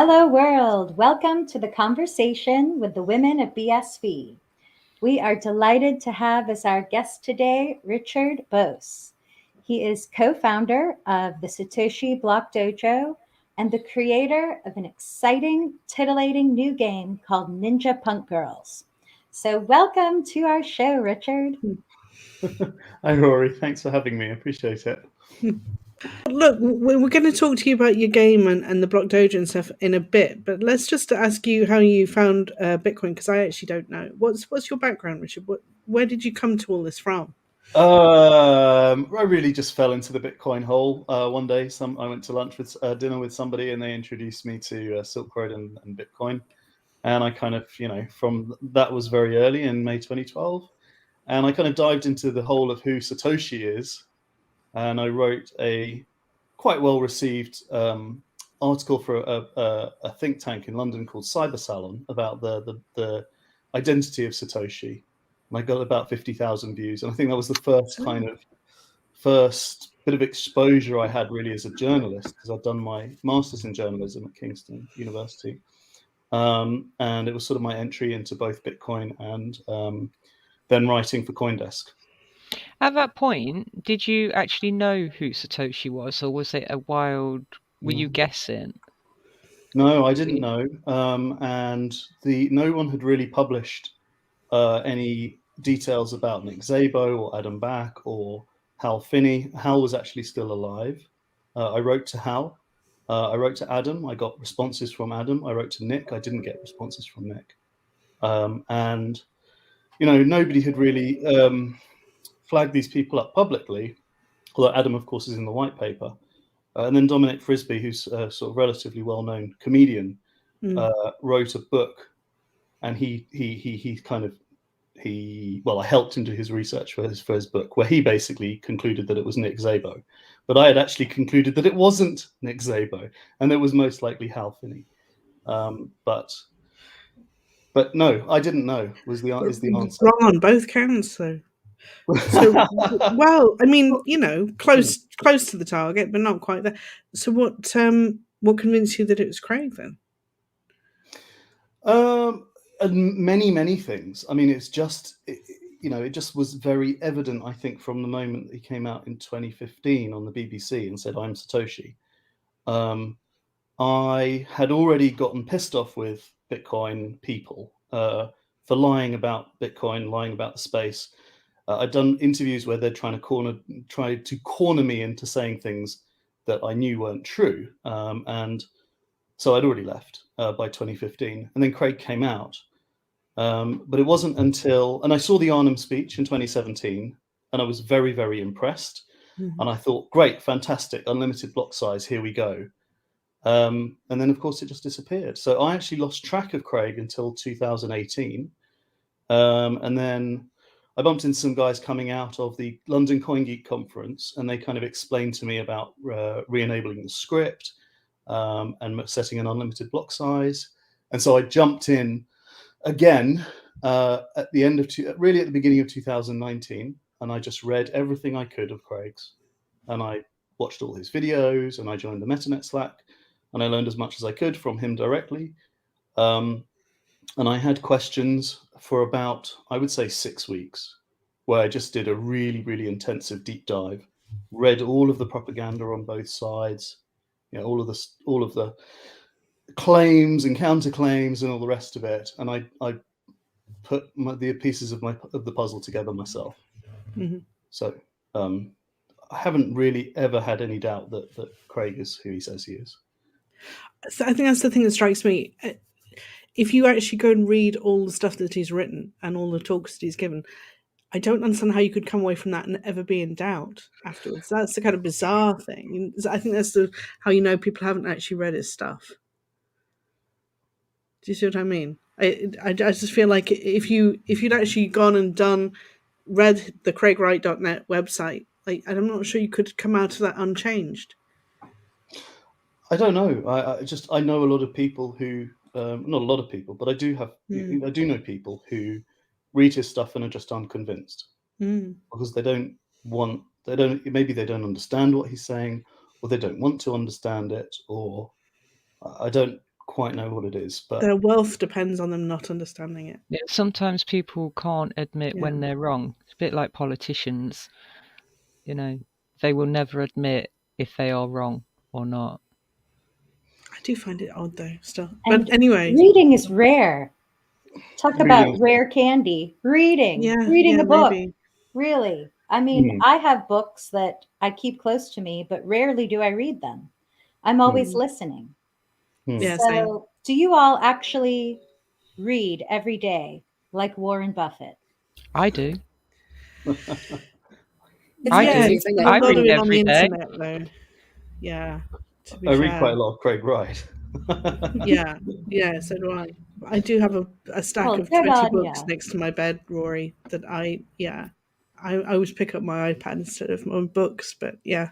Hello, world. Welcome to the conversation with the women of BSV. We are delighted to have as our guest today Richard Boase. He is co founder of the Satoshi Block Dojo and the creator of an exciting, titillating new game called Ninja Punk Girls. So, welcome to our show, Richard. Hi, Rory. Thanks for having me. I appreciate it. Look, we're going to talk to you about your game and the Block Dojo and stuff in a bit, but let's just ask you how you found Bitcoin, because I actually don't know. What's your background, Richard? Where did you come to all this from? I really just fell into the Bitcoin hole. One day, I went to lunch with dinner with somebody, and they introduced me to Silk Road and Bitcoin, and I kind of, from that was very early in May 2012, and I kind of dived into the whole of who Satoshi is, and I wrote a quite well received article for a think tank in London called Cyber Salon about the identity of Satoshi. And I got about 50,000 views. And I think that was the first bit of exposure I had really as a journalist, because I'd done my master's in journalism at Kingston University. And it was sort of my entry into both Bitcoin and then writing for CoinDesk. At that point, did you actually know who Satoshi was, or was it a wild, were you guessing? No, I didn't know. And no one had really published any details about Nick Szabo or Adam Back or Hal Finney. Hal was actually still alive. I wrote to Hal. I wrote to Adam. I got responses from Adam. I wrote to Nick. I didn't get responses from Nick. And, nobody had really flagged these people up publicly, although Adam, of course, is in the white paper. And then Dominic Frisby, who's a sort of relatively well-known comedian, wrote a book, and I helped him do his research for his book, where he basically concluded that it was Nick Szabo, but I had actually concluded that it wasn't Nick Szabo, and it was most likely Hal Finney. But no, I didn't know. Is the answer wrong on both counts, though? So, well, I mean, close to the target, but not quite there. So, what convinced you that it was Craig then? Many things. I mean, it just was very evident, I think, from the moment that he came out in 2015 on the BBC and said, "I'm Satoshi." I had already gotten pissed off with Bitcoin people for lying about Bitcoin, lying about the space. I'd done interviews where they're trying to corner me into saying things that I knew weren't true, and so I'd already left by 2015. And then Craig came out, but it wasn't until, and I saw the Arnhem speech in 2017, and I was very, very impressed. Mm-hmm. And I thought, great, fantastic, unlimited block size, here we go. And then, of course, it just disappeared. So I actually lost track of Craig until 2018, and then I bumped into some guys coming out of the London CoinGeek conference, and they kind of explained to me about re-enabling the script and setting an unlimited block size. And so I jumped in again at the beginning of 2019, and I just read everything I could of Craig's, and I watched all his videos, and I joined the MetaNet Slack, and I learned as much as I could from him directly. And I had questions for about, I would say, 6 weeks, where I just did a really, really intensive deep dive, read all of the propaganda on both sides, all of the claims and counterclaims and all the rest of it, and I put the pieces of the puzzle together myself. Mm-hmm. So I haven't really ever had any doubt that Craig is who he says he is. So I think that's the thing that strikes me. If you actually go and read all the stuff that he's written and all the talks that he's given, I don't understand how you could come away from that and ever be in doubt afterwards. That's the kind of bizarre thing. I think that's how people haven't actually read his stuff. Do you see what I mean? I just feel like if you'd actually gone and read the CraigWright.net website, I'm not sure you could come out of that unchanged. I don't know. I know a lot of people who, not a lot of people, but I do know people who read his stuff and are just unconvinced because maybe they don't understand what he's saying, or they don't want to understand it, or I don't quite know what it is, but Their wealth depends on them not understanding it. Yeah, sometimes people can't admit when they're wrong. It's a bit like politicians. You know, they will never admit if they are wrong or not. I do find it odd though, still. And But anyway, reading is rare. Talk about Reading- rare candy. Reading yeah, a book. maybe. Really. I mean, I have books that I keep close to me, but rarely do I read them. I'm always listening. Yeah, same. So, do you all actually read every day like Warren Buffett? I do. It's I yeah, do. it's I a lot of read it on the every day. internet though. Yeah. To be I read fair. quite a lot of Craig Wright. Yeah, so do I. I do have a stack Well, of good 20 on books ya. next to my bed, Rory, that I always pick up my iPad instead of my books, but yeah.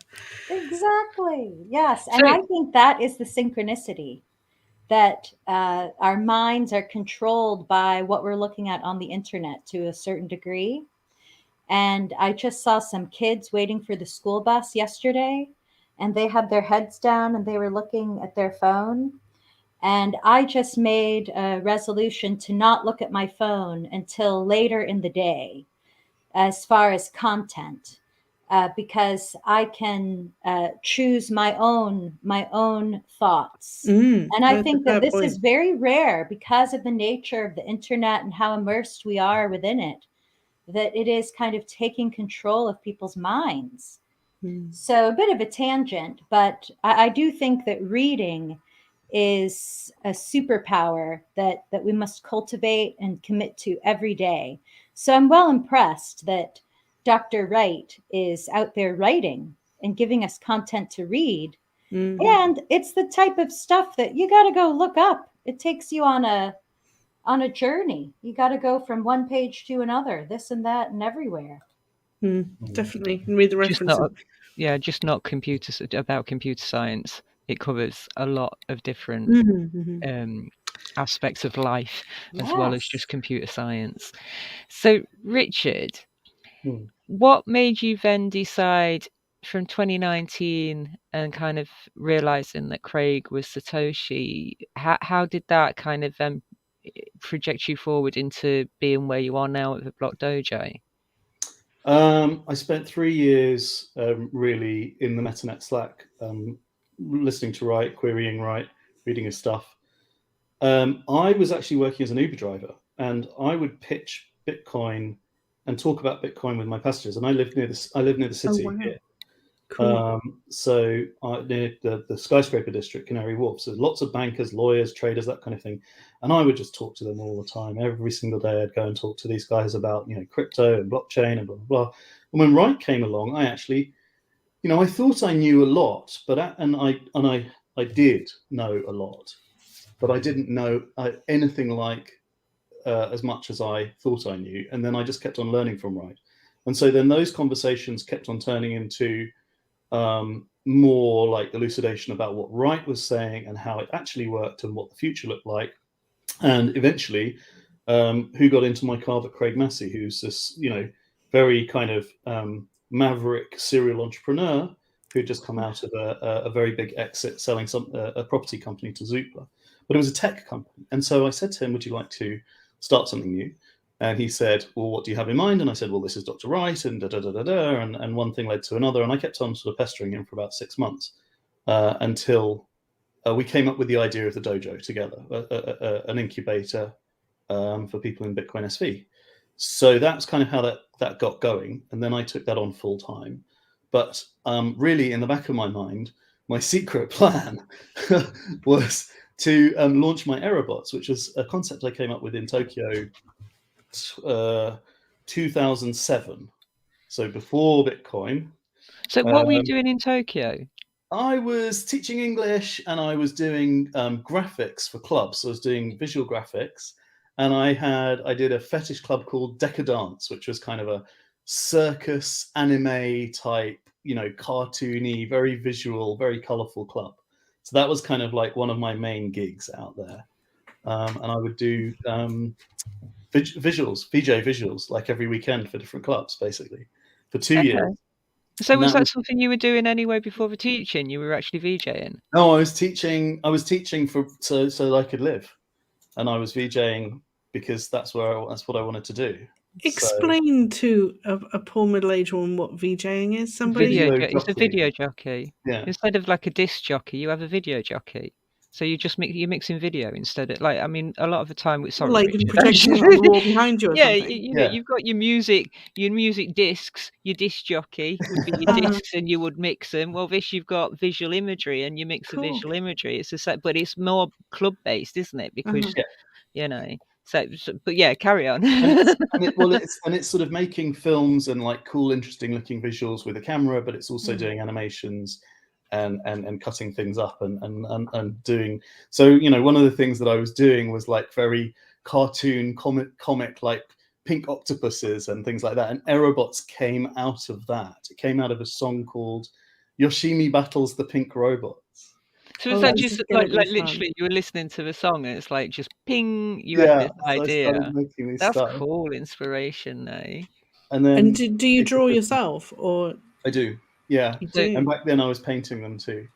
Exactly. Yes. And So- I think that is the synchronicity, that our minds are controlled by what we're looking at on the internet to a certain degree. And I just saw some kids waiting for the school bus yesterday, and they had their heads down and they were looking at their phone. And I just made a resolution to not look at my phone until later in the day as far as content. Because I can choose my own thoughts. And I That's a think fair that this point. is very rare because of the nature of the internet and how immersed we are within it, that it is kind of taking control of people's minds. So a bit of a tangent, but I do think that reading is a superpower that we must cultivate and commit to every day. So I'm well impressed that Dr. Wright is out there writing and giving us content to read. And it's the type of stuff that you got to go look up. It takes you on a journey. You got to go from one page to another, this and that and everywhere. Definitely. And read the references. Just not about computer science. It covers a lot of different aspects of life, as well as just computer science. So, Richard, what made you then decide from 2019 and kind of realizing that Craig was Satoshi? How did that kind of project you forward into being where you are now at the Block Dojo? I spent 3 years really in the MetaNet Slack, listening to Wright, querying Wright, reading his stuff. I was actually working as an Uber driver, and I would pitch Bitcoin and talk about Bitcoin with my passengers. And I live near the city here. Cool. So near the skyscraper district, Canary Wharf. So lots of bankers, lawyers, traders, that kind of thing. And I would just talk to them all the time. Every single day I'd go and talk to these guys about, crypto and blockchain and blah, blah, blah. And when Wright came along, I actually, I thought I knew a lot, but I did know a lot, but I didn't know anything like as much as I thought I knew. And then I just kept on learning from Wright. And so then those conversations kept on turning into more like elucidation about what Wright was saying and how it actually worked and what the future looked like. And eventually, who got into my car but Craig Massey, who's this, very kind of maverick serial entrepreneur who'd just come out of a very big exit selling a property company to Zoopla. But it was a tech company. And so I said to him, would you like to start something new? And he said, well, what do you have in mind? And I said, well, this is Dr. Wright and da-da-da-da-da. And one thing led to another. And I kept on sort of pestering him for about 6 months until we came up with the idea of the dojo together, an incubator for people in Bitcoin SV. So that's kind of how that got going. And then I took that on full time. But really, in the back of my mind, my secret plan was to launch my Aerobots, which was a concept I came up with in Tokyo 2007, so before Bitcoin. So what were you doing in Tokyo? I was teaching English and I was doing graphics for clubs. So I was doing visual graphics, and I did a fetish club called Decadence, which was kind of a circus anime type, cartoony, very visual, very colorful club. So that was kind of like one of my main gigs out there. And I would do VJ visuals, like every weekend for different clubs, basically, for 2 years. So And was that something you were doing anyway before the teaching? You were actually VJing? No, I was teaching so I could live, and I was VJing because that's what I wanted to do. Explain to a poor middle-aged woman what VJing is. Somebody, it's a video jockey. Yeah. Instead of like a disc jockey, you have a video jockey. So you're mixing video instead of like, I mean, a lot of the time with like projecting on the wall behind you or something. You know, you've got your music discs, your disc jockey would be your discs and you would mix them. Well, you've got visual imagery and you mix the visual imagery. It's a set, but it's more club based, isn't it? Because you know, but yeah, carry on. It's sort of making films and like cool, interesting looking visuals with a camera, but it's also doing animations and cutting things up and doing. So, you know, one of the things that I was doing was like very cartoon comic like pink octopuses and things like that. And Aerobots came out of that. It came out of a song called Yoshimi Battles the Pink Robots. So is that just like literally you were listening to the song and it's like just ping, you had this idea. That's cool inspiration, eh? And do you draw yourself or? I do, yeah. You do. And back then I was painting them too.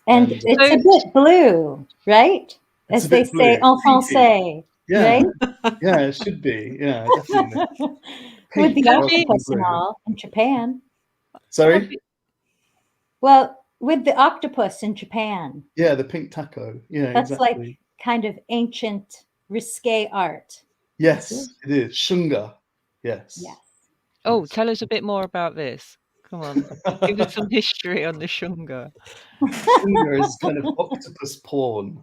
And it's a bit blue, right? As they say en français. Yeah, right? Yeah, it should be. Yeah, definitely. With the octopus and all in Japan. Sorry? Well, with the octopus in Japan. Yeah, the pink taco. Yeah, that's exactly. like kind of ancient risque art. Yes, it is. Shunga. Yes. Yes. Oh, tell us a bit more about this. Come on, give us some history on the shunga. Shunga is kind of octopus porn.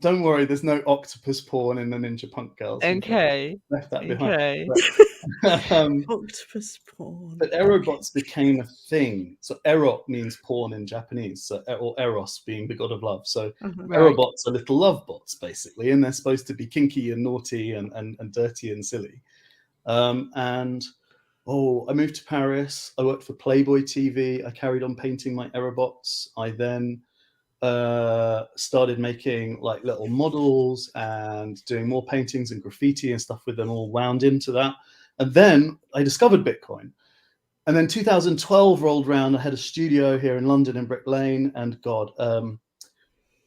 Don't worry, there's no octopus porn in the Ninja Punk Girls. Okay. Left that behind. Okay. Octopus porn. But Aerobots became a thing. So Erot means porn in Japanese, so or Eros being the god of love. So Aerobots are little love bots, basically, and they're supposed to be kinky and naughty and dirty and silly. I moved to Paris. I worked for Playboy TV. I carried on painting my Aerobots. I then started making like little models and doing more paintings and graffiti and stuff with them, all wound into that. And then I discovered Bitcoin. And then 2012 rolled around. I had a studio here in London in Brick Lane, and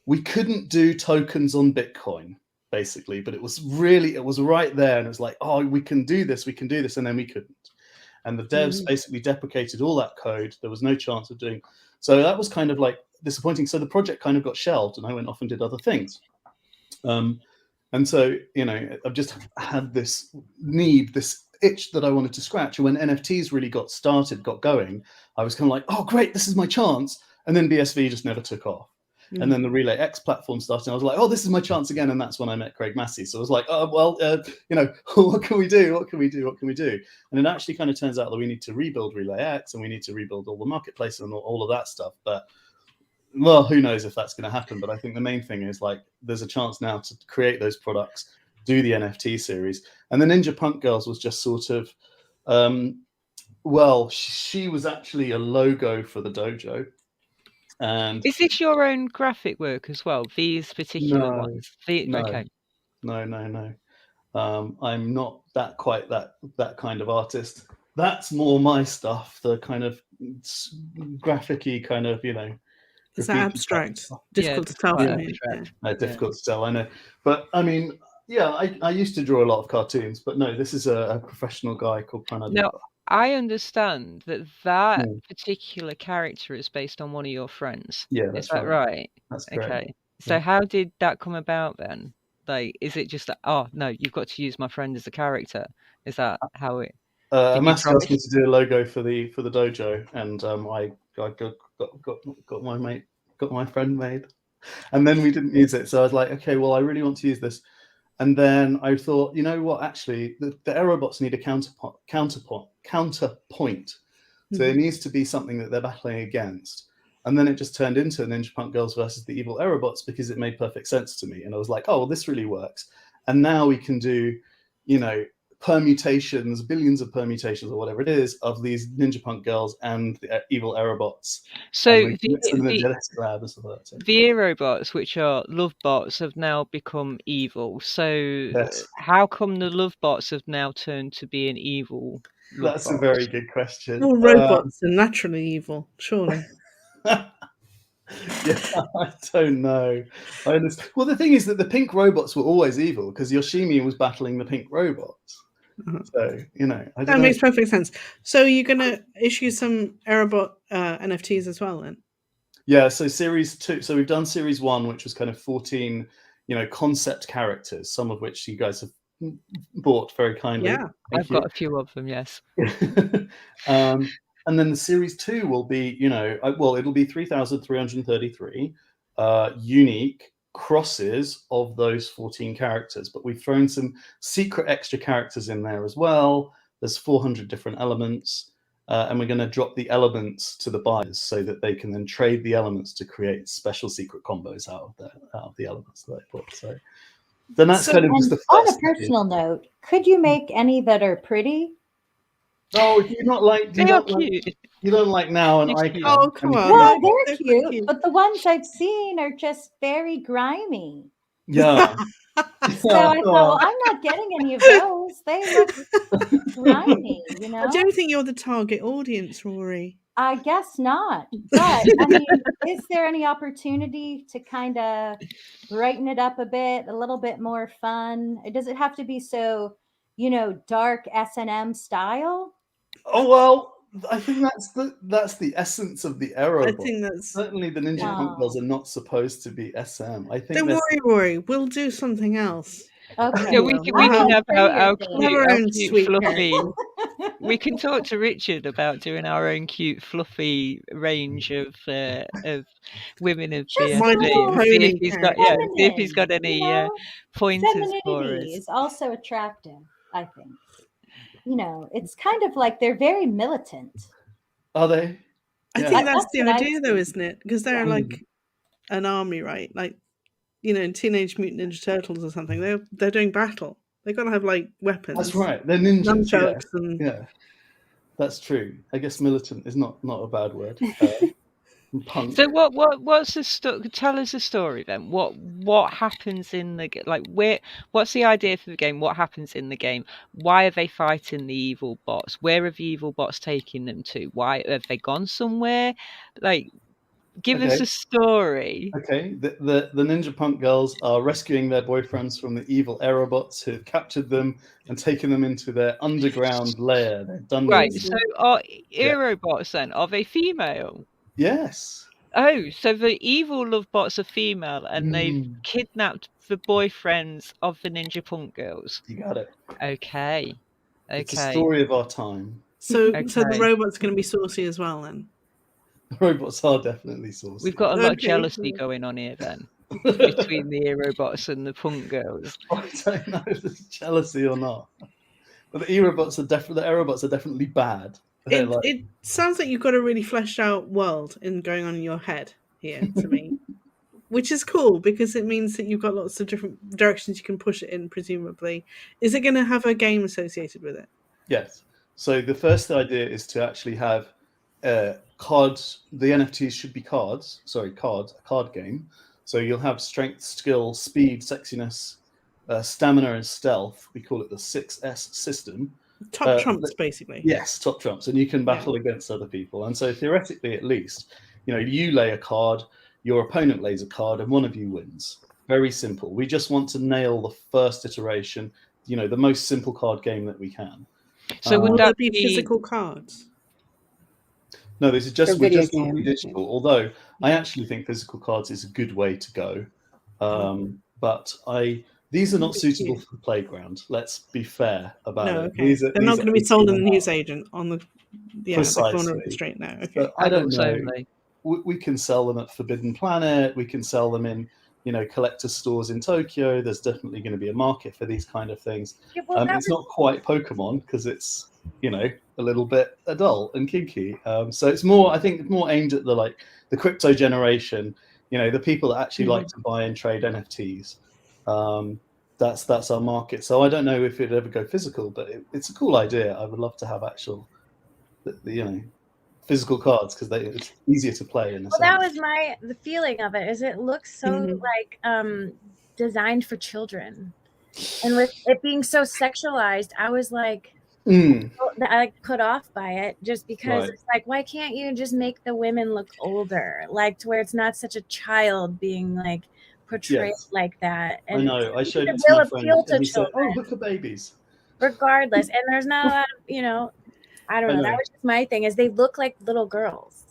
we couldn't do tokens on Bitcoin, basically, but it was right there. And it was like, oh, we can do this. And then we couldn't. And the devs basically deprecated all that code. There was no chance of doing. So that was kind of like disappointing. So the project kind of got shelved and I went off and did other things. And so, you know, I've just had this itch that I wanted to scratch. And when NFTs really got going, I was kind of like, oh, great, this is my chance. And then BSV just never took off. And then the Relay X platform started. And I was like, oh, this is my chance again. And that's when I met Craig Massey. So I was like, oh, well, you know, what can we do? And it actually kind of turns out that we need to rebuild Relay X and we need to rebuild all the marketplace and all of that stuff. But, well, who knows if that's going to happen. But I think the main thing is like there's a chance now to create those products, do the NFT series. And the Ninja Punk Girls was just sort of, she was actually a logo for the dojo. And is this your own graphic work as well? These particular ones? Okay. No. I'm not that kind of artist. That's more my stuff. The kind of graphic-y kind of, you know. Is that abstract? Difficult to tell. Difficult to tell. I know, but I mean, yeah, I used to draw a lot of cartoons, but no, this is a professional guy called Pranad. No, I understand that particular character is based on one of your friends. Yeah, is that right? That's correct. Okay. So how did that come about then? Like, is it just that, oh no, you've got to use my friend as a character? Is that how it? Massey asked me to do a logo for the dojo, and I got my friend made, and then we didn't use it. So I was like, okay, well, I really want to use this. And then I thought, you know what? Actually, the Aerobots need a counterpoint. So there needs to be something that they're battling against. And then it just turned into Ninja Punk Girls versus the evil Aerobots because it made perfect sense to me. And I was like, oh, well, this really works. And now we can do, you know, permutations, billions of permutations or whatever it is of these Ninja Punk Girls and the evil Aerobots. So the Aerobots, which are love bots, have now become evil. So how come the love bots have now turned to being evil? That's a very good question. All robots are naturally evil, surely. Yeah, I don't know. Well, the thing is that the pink robots were always evil because Yoshimi was battling the pink robots. So, that makes perfect sense. So you're going to issue some Aerobot NFTs as well then? Yeah, so series 2. So we've done series 1, which was kind of 14, concept characters, some of which you guys have bought very kindly. Yeah, I've got a few of them, yes. And then the series 2 will be, it'll be 3,333 unique crosses of those 14 characters, but we've thrown some secret extra characters in there as well. There's 400 different elements, and we're going to drop the elements to the buyers so that they can then trade the elements to create special secret combos out of the elements that they put. So then that's kind of just the first. On a personal note, could you make any that are pretty? No, do you not like? They are cute. You don't like now an icon. Oh, come on. No, they're cute, but the ones I've seen are just very grimy. Yeah. So I thought, well, I'm not getting any of those. They look grimy, I don't think you're the target audience, Rory. I guess not. But I mean, is there any opportunity to kind of brighten it up a bit, a little bit more fun? Does it have to be so, dark S&M style? Oh well, I think that's the essence of the era. I think that's certainly the Ninja Punk Girls are not supposed to be SM. I think. Don't worry, Rory. We'll do something else. Okay. Yeah, we can have our cute fluffy. We can talk to Richard about doing our own cute fluffy range of women of BSV. See if he's got any pointers for us. Femininity is also attractive, I think. It's kind of like they're very militant. Are they? I think that's the idea, though, isn't it? Because they're like an army, right? Like, in Teenage Mutant Ninja Turtles or something, they're doing battle. They've got to have like weapons. That's right. They're ninjas. Nunchucks yeah, that's true. I guess militant is not a bad word. Punk. So what's the story? Tell us the story then. What happens in the what's the idea for the game? What happens in the game? Why are they fighting the evil bots? Where have the evil bots taken them to? Why have they gone somewhere? Give us a story. Okay, the Ninja Punk Girls are rescuing their boyfriends from the evil Aerobots who have captured them and taken them into their underground lair, their dungeon. Right. So are Aerobots then? Are they female? Yes. Oh, so the evil love bots are female, and they've kidnapped the boyfriends of the Ninja Punk Girls. You got it. Okay. It's a story of our time. So the robots are going to be saucy as well, then. The robots are definitely saucy. We've got a lot of jealousy going on here, then, between the Aerobots and the Punk Girls. I don't know if there's jealousy or not, but the Aerobots are definitely bad. It sounds like you've got a really fleshed out world going on in your head here to me, which is cool because it means that you've got lots of different directions you can push it in, presumably. Is it going to have a game associated with it? Yes. So the first idea is to actually have cards. The NFTs should be cards. Sorry, cards. A card game. So you'll have strength, skill, speed, sexiness, stamina, and stealth. We call it the 6S system. Top trumps, basically. Yes, top trumps, and you can battle against other people. And so theoretically, at least, you lay a card, your opponent lays a card, and one of you wins. Very simple. We just want to nail the first iteration. The most simple card game that we can. So would that be physical cards? No, this is just digital. Although I actually think physical cards is a good way to go, but these are not suitable for the playground. Let's be fair about it. Okay. They're not going to be sold in the newsagent on the corner of the street now. Okay. But I don't know. We can sell them at Forbidden Planet. We can sell them in, collector stores in Tokyo. There's definitely going to be a market for these kind of things. It's not quite Pokemon because it's, a little bit adult and kinky. So it's more, I think, more aimed at the crypto generation. The people that actually like to buy and trade NFTs. That's our market. So I don't know if it'd ever go physical, but it's a cool idea. I would love to have actual, physical cards because it's easier to play. That was the feeling of it. Is it looks so designed for children, and with it being so sexualized, I was like, that I like put off by it, just because Right. it's like, why can't you just make the women look older, like to where it's not such a child being like portrayed Yes. like that? I And know. I showed it it to will my friend, appeal to and he said, children "Oh, look at babies." regardless. And there's not a lot of, I don't I know. That know. was just my thing, is they look like little girls.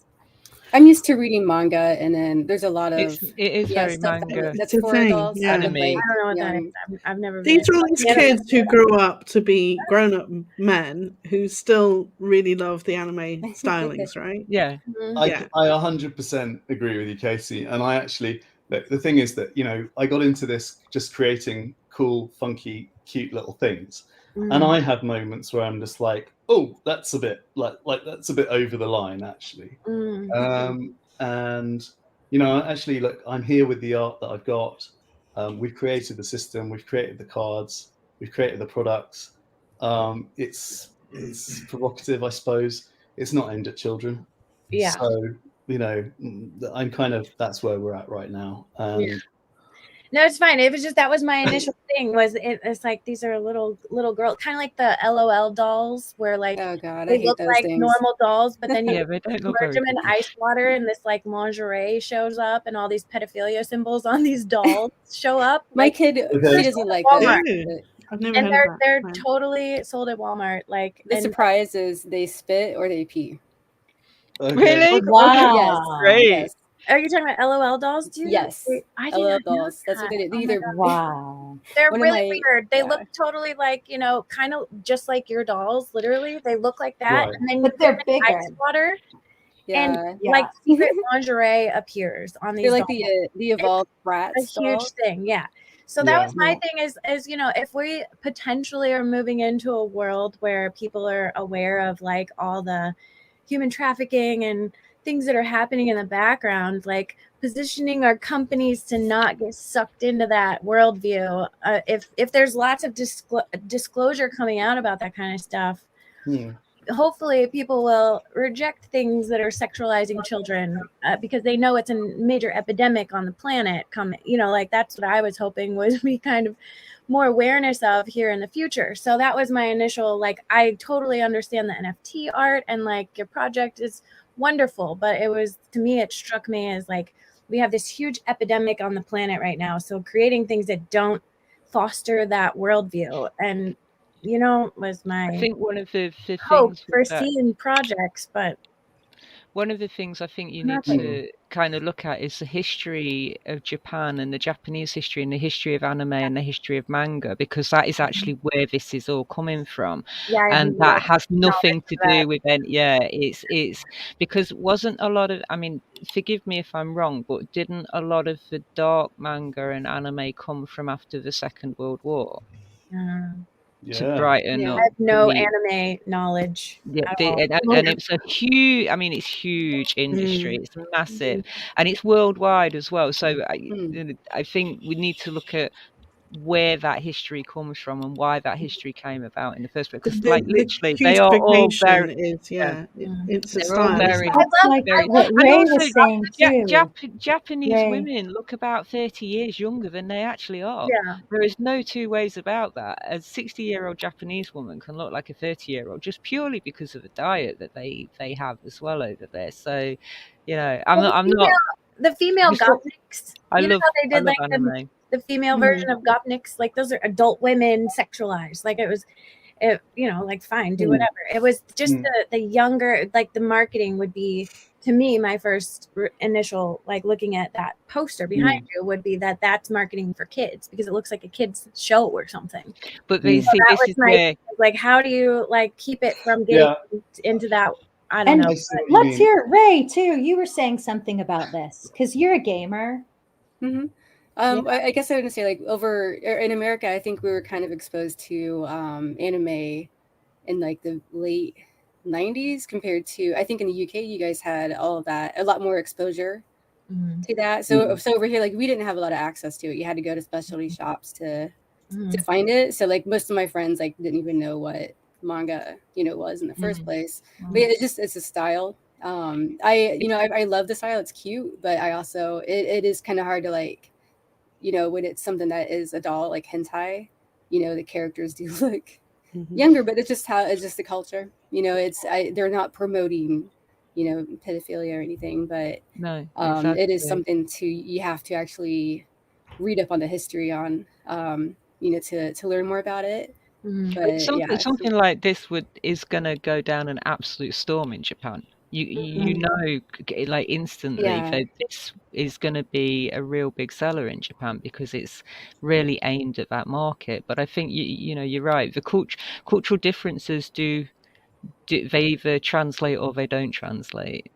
I'm used to reading manga, and then there's a lot of it is very stuff manga. that's It's a for thing, adults. yeah. With, Anime. like, I don't know what that young- is. I've never been. These are all these kids who grew up to be grown-up men who still really love the anime stylings, right? Yeah. Mhm. I 100% agree with you, Casey. And I actually, the thing is that, I got into this just creating cool, funky, cute little things. And I have moments where I'm just like, oh, that's a bit like that's a bit over the line, actually. And actually, look, I'm here with the art that I've got. We've created the system, we've created the cards, we've created the products. It's provocative, I suppose. It's not aimed at children. Yeah. So, I'm kind of, that's where we're at right now. And No, it's fine. It was just, that was my initial thing, was it's like, these are little girls, kind of like the LOL dolls, where like oh god, I they hate look those like things. normal dolls, but then you Yeah, they don't look submerge very them in good. ice water, and this like lingerie shows up, and all these pedophilia symbols on these dolls show up. My Like, kid, Okay. he doesn't like Walmart. this. Dude, I've never and heard of they're that. totally sold at Walmart. Like, The and surprise is they spit or they pee. okay. Really? Wow. Yes, Great. yes, are you talking about LOL dolls too? yes. I LOL didn't know dolls. That's what they that. do. Oh my Either God. Wow. They're one of really my- weird. They yeah. look totally like, kind of just like your dolls, literally. They look like that. Right. And then But you they're put them in bigger. ice water, yeah, and Yeah. like secret lingerie appears on these they're like dolls. the evolved A rats huge doll. thing, yeah. So that Yeah. was my thing, is if we potentially are moving into a world where people are aware of like all the human trafficking and things that are happening in the background, like positioning our companies to not get sucked into that worldview. If there's lots of disclosure coming out about that kind of stuff, hopefully people will reject things that are sexualizing children, because they know it's a major epidemic on the planet coming. Like, that's what I was hoping would be kind of more awareness of here in the future. So that was my initial, like, I totally understand the NFT art, and like your project is wonderful, but to me it struck me as like, we have this huge epidemic on the planet right now, so creating things that don't foster that worldview, and was my I think one of the hope things for with that, seeing projects, but one of the things I think you need nothing. to kind of look at is the history of Japan, and the Japanese history, and the history of anime, and the history of manga, because that is actually where this is all coming from. Yeah, I And have that no has nothing to knowledge of do with it's because wasn't a lot of, I mean, forgive me if I'm wrong, but didn't a lot of the dark manga and anime come from after the Second World War that. to Yeah. brighten Yeah. I up have no the anime knowledge Yeah, at all. and it's a huge. I mean, it's huge industry. It's massive, and it's worldwide as well. So I think we need to look at where that history comes from and why that history came about in the first place. Because, like, literally, they are all very. Is it's a They're all style. very, That's like very. what And Ray also, was saying too. Japanese Ray. women look about 30 years younger than they actually are. Yeah. There is no two ways about that. A 60-year-old Japanese woman can look like a 30-year-old just purely because of the diet that they have as well over there. So, I'm not. The female Just- gopniks. I You know love, how they I did love like anime. the female version of gopniks? Like, those are adult women sexualized. Like, like, fine, do whatever. It was just the younger, like, the marketing would be, to me, my first initial, like, looking at that poster behind you would be that's marketing for kids, because it looks like a kid's show or something. But they So see that this was is my where. like, how do you like keep it from getting into that? I don't know. I see what you Let's mean. hear Ray too. You were saying something about this because you're a gamer. I guess I would say, like, in America, I think we were kind of exposed to anime in like the late 90s compared to, I think in the UK, you guys had all of that, a lot more exposure to that. So over here, like, we didn't have a lot of access to it. You had to go to specialty shops to find it. So like most of my friends like didn't even know what manga was in the first place. But yeah, it's a style. I love the style. It's cute, but I also it is kind of hard to, like, when it's something that is adult, like hentai, the characters do look younger, but it's just the culture. You know, they're not promoting, you know, pedophilia or anything, but no, exactly. it is something you have to actually read up on the history on, you know, to learn more about it. But something like this is going to go down an absolute storm in Japan. You know, like instantly, this is going to be a real big seller in Japan because it's really aimed at that market. But I think you know, you're right. The cultural differences do they either translate or they don't translate.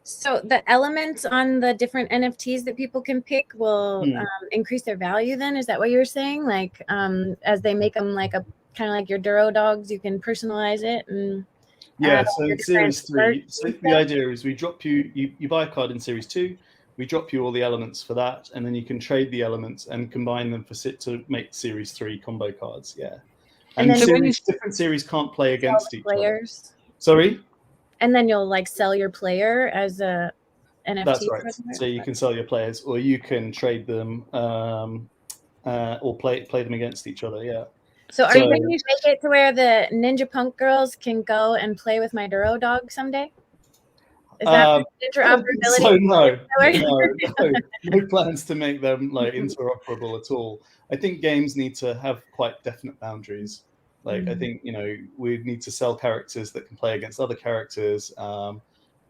So the elements on the different NFTs that people can pick will increase their value then? Is that what you're saying? Like as they make them like a kind of like your Duro dogs, you can personalize it and so in Series 3, so the idea is we drop you buy a card in Series 2, we drop you all the elements for that, and then you can trade the elements and combine them to make Series 3 combo cards. And then different series can't play against each other. Sorry? And then you'll like sell your player as a NFT. That's right. So you can sell your players, or you can trade them, or play them against each other. Yeah. So are you going to make it to where the Ninja Punk girls can go and play with my Duro dog someday? Is that interoperability? So no plans to make them like interoperable at all. I think games need to have quite definite boundaries. Like I think, you know, we need to sell characters that can play against other characters.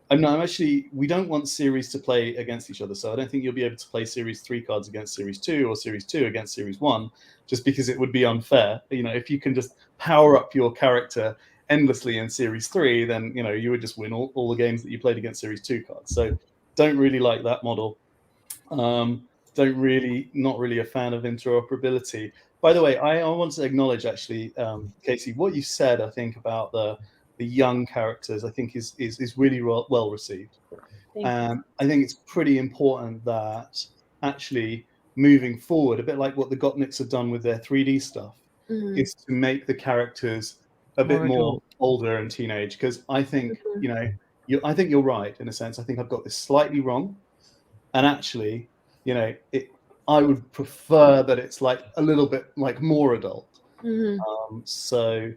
We don't want series to play against each other. So I don't think you'll be able to play Series 3 cards against Series 2 or Series 2 against Series 1, just because it would be unfair. You know, if you can just power up your character endlessly in Series 3, then, you know, you would just win all the games that you played against Series 2 cards. So don't really like that model. Not really a fan of interoperability. By the way, I want to acknowledge actually, Casey, what you said, I think, about the young characters, I think is really well received. I think it's pretty important that actually moving forward, a bit like what the Gopniks have done with their 3D stuff, is to make the characters a bit more older and teenage. Because I think, you know, I think you're right in a sense. I think I've got this slightly wrong, and actually, you know, I would prefer that it's like a little bit like more adult. So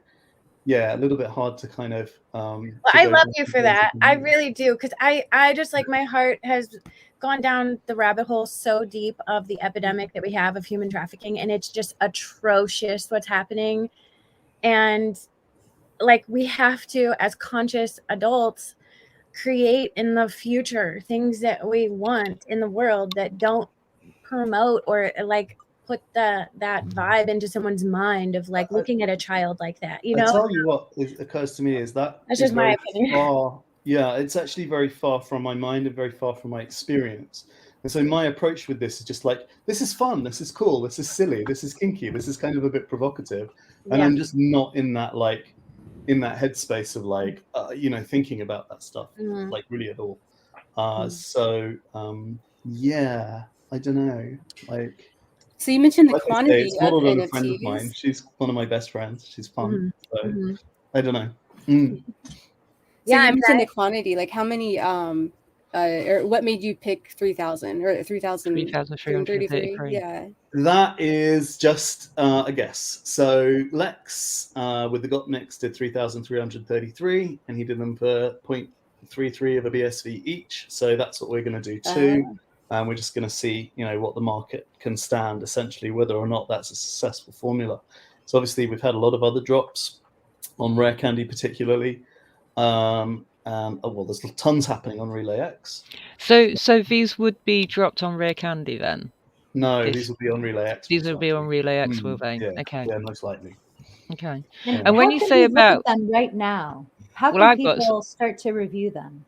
yeah, a little bit hard to kind of I love you for that. I really do, because I just like, my heart has gone down the rabbit hole so deep of the epidemic that we have of human trafficking, and it's just atrocious what's happening. And like, we have to, as conscious adults, create in the future things that we want in the world that don't promote or like put that vibe into someone's mind of like looking at a child like that, you know. I'll tell you what occurs to me is that's just my opinion. It's actually very far from my mind and very far from my experience. And so my approach with this is just like, this is fun, this is cool, this is silly, this is kinky, this is kind of a bit provocative, and I'm just not in that headspace of like you know, thinking about that stuff like really at all. I don't know, like. So you mentioned the quantity it's modeled of on NFTs. a friend of mine. She's one of my best friends. She's fun. So I don't know. So you mentioned the quantity. Like how many? Or what made you pick 3,000 or 3,333? Yeah. That is just a guess. So Lex with the Gopniks did 3,333, and he did them for 0.33 of a BSV each. So that's what we're going to do too. And we're just going to see, you know, what the market can stand, essentially, whether or not that's a successful formula. So obviously, we've had a lot of other drops on Rare Candy, particularly. There's tons happening on Relay X. So these would be dropped on Rare Candy then? No, these will be on Relay X. These will be on Relay X, will they? Yeah, okay. Yeah, most likely. Okay. And when you say about them right now, how can people start to review them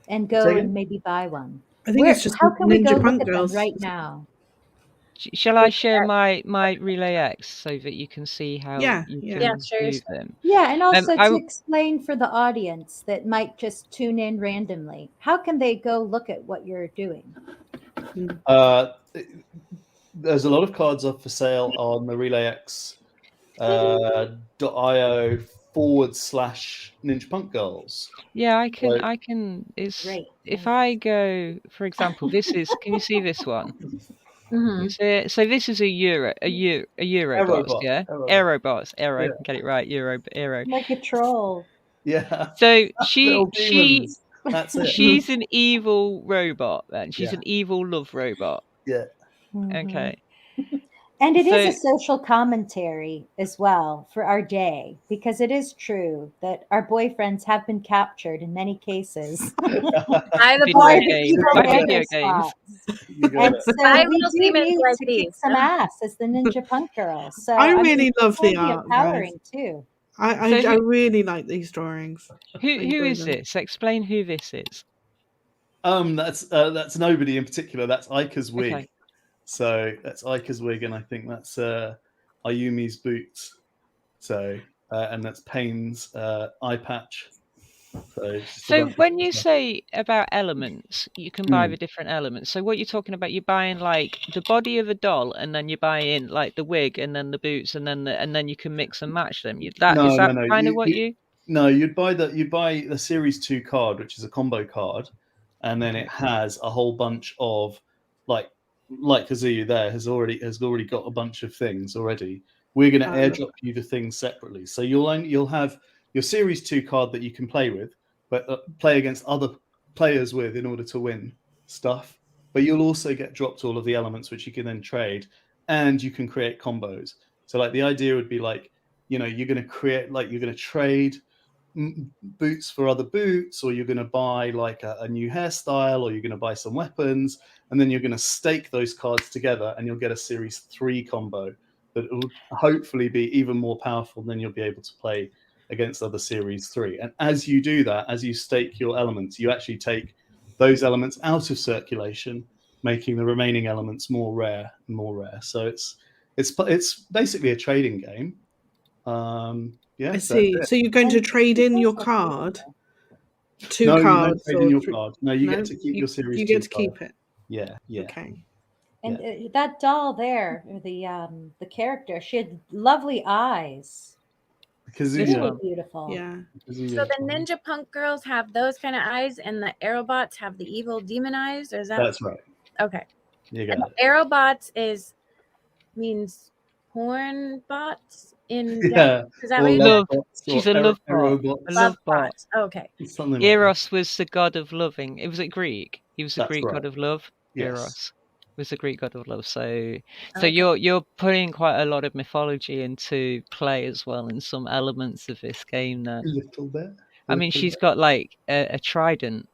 and go and maybe buy one? I think it's just how can we go Ninja Punk look at girls them right now? Shall I share my Relay X so that you can see how you can view them? Yeah, and also to explain for the audience that might just tune in randomly, how can they go look at what you're doing? There's a lot of cards up for sale on the RelayX.io/Ninja Punk Girls. Yeah, I can. It's great. If I go, for example, this is. Can you see this one? So this is a Eurobot, Aerobot, yeah? Aerobot. Aero, Yeah. get it right, Aero. Like a troll. Yeah. So Little demons. That's it. she's an evil robot then. She's Yeah. an evil love robot. Yeah. Okay. And it is So- a social commentary as well for our day, because it is true that our boyfriends have been captured in many cases By the Video boy games. people By in video the games. spots. You got And it. so By we little do demons need like to these. kick some ass as the ninja punk girls. So I mean, really love it's going the to be art, empowering too. I So really like these drawings. Who enjoy is them. this? Explain who this is. That's nobody in particular. That's Aika's wig. Okay. So that's Aika's wig, and I think that's Ayumi's boots. So and that's Payne's eye patch. So when you say about elements, you can buy the different elements. So what you're talking about, you're buying like the body of a doll, and then you're buying like the wig, and then the boots, and then you can mix and match them. Is that kind of what you? No, you'd buy the Series 2 card, which is a combo card, and then it has a whole bunch of like Kazuya there has already got a bunch of things already. We're going to airdrop you the things separately, so you'll have your Series 2 card that you can play with, but play against other players with in order to win stuff. But you'll also get dropped all of the elements, which you can then trade, and you can create combos. So like the idea would be like, you're going to trade boots for other boots, or you're going to buy like a new hairstyle, or you're going to buy some weapons, and then you're going to stake those cards together, and you'll get a Series 3 combo that will hopefully be even more powerful than you'll be able to play against other Series 3. And as you do that, as you stake your elements, you actually take those elements out of circulation, making the remaining elements more rare and more rare. So it's basically a trading game. I see. So you're going to trade in your card, cards. You don't trade in your card. No, you get to keep your Series 2 You get to card. keep it. Yeah. Okay. And that doll there, the character, she had lovely eyes. Kazuya. Beautiful. Yeah. So the ninja punk girls have those kind of eyes, and the aerobots have the evil demon eyes. Or is that? That's right. Okay. You got it. Aerobots means porn bots in. Yeah. Is that what you love? mean? She's a love bot. A love bot. Okay. Something Eros was the god of loving. It was Greek. He was the Greek right. god of love. Yes. Eros was the Greek god of love. So you're putting quite a lot of mythology into play as well, in some elements of this game. There. A little bit. I mean, she's got like a trident.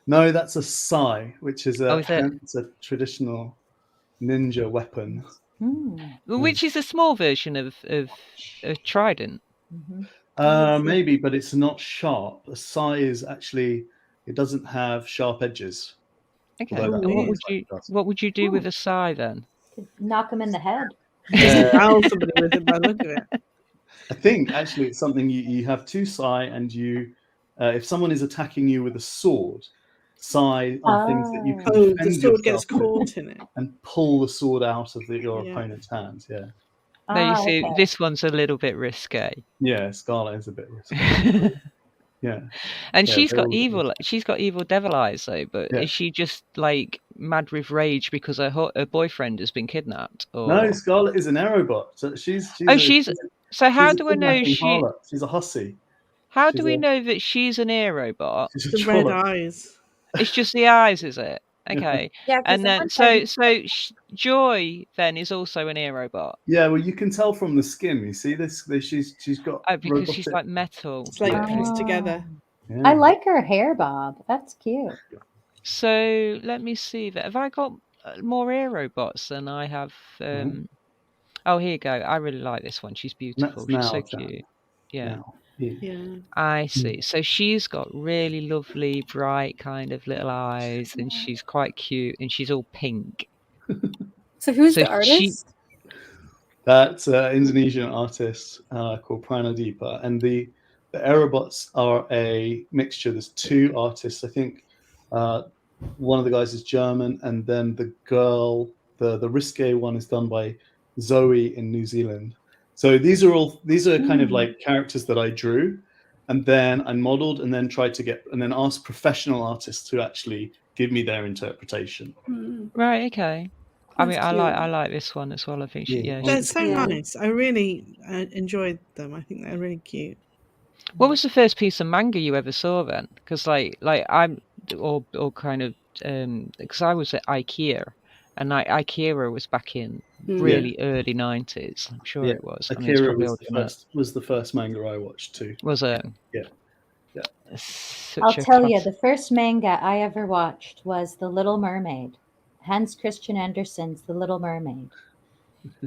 No, that's a sai, which is is it? it's a traditional ninja weapon. Which is a small version of a trident. Maybe, but it's not sharp. A sai is actually, it doesn't have sharp edges. Okay. And what would you do with a sai then? Knock him in the head. Somebody with it by look at it. I think actually it's something you have two sai, and you, if someone is attacking you with a sword, sai are things that you can defend the sword gets yourself with caught in it and pull the sword out of your opponent's hands. Yeah. No, you see, this one's a little bit risque. Yeah, Scarlet is a bit risky. Yeah. And she's got evil. She's got evil devil eyes, though. But is she just like mad with rage because her boyfriend has been kidnapped? Or... No, Scarlet is an aerobot. So she's. So how do I know she's a hussy? How do we know that she's an aerobot? The red eyes. It's just the eyes, is it? Okay. Yeah. And then Joy then is also an aerobot. Yeah, well, you can tell from the skin. You see this? She's got because she's like metal. It's like pieced together. Yeah. I like her hair bob. That's cute. So let me see. Have I got more aerobots than I have? Oh, here you go. I really like this one. She's beautiful. She's so cute. Yeah. Yeah. I see. So she's got really lovely, bright kind of little eyes, and she's quite cute, and she's all pink. So who's the artist? That's an Indonesian artist called Pranadipa, and the aerobots are a mixture. There's two artists. I think one of the guys is German, and then the girl, the risque one, is done by Zoe in New Zealand. So these are kind of like characters that I drew, and then I modeled, and then tried to and then asked professional artists to actually give me their interpretation. Right. Okay. I mean, I like this one as well. I think they're so nice. I really enjoyed them. I think they're really cute. What was the first piece of manga you ever saw then? Because like I'm or kind of because I was at IKEA, and IKEA was back in really early 90s. I'm sure it was. Akira was the first manga I watched too. Was it? Yeah. I'll tell you, the first manga I ever watched was The Little Mermaid, Hans Christian Andersen's The Little Mermaid,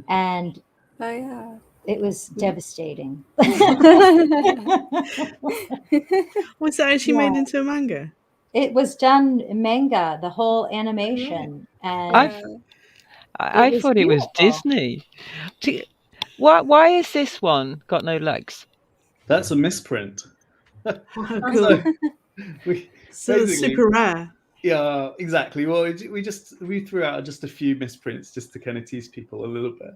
and it was devastating. Was that actually made into a manga? It was done manga, the whole animation, and I thought it was Disney. Why is this one got no legs? That's a misprint. Cool. So it's super rare. Yeah, exactly. Well, we threw out just a few misprints just to kind of tease people a little bit.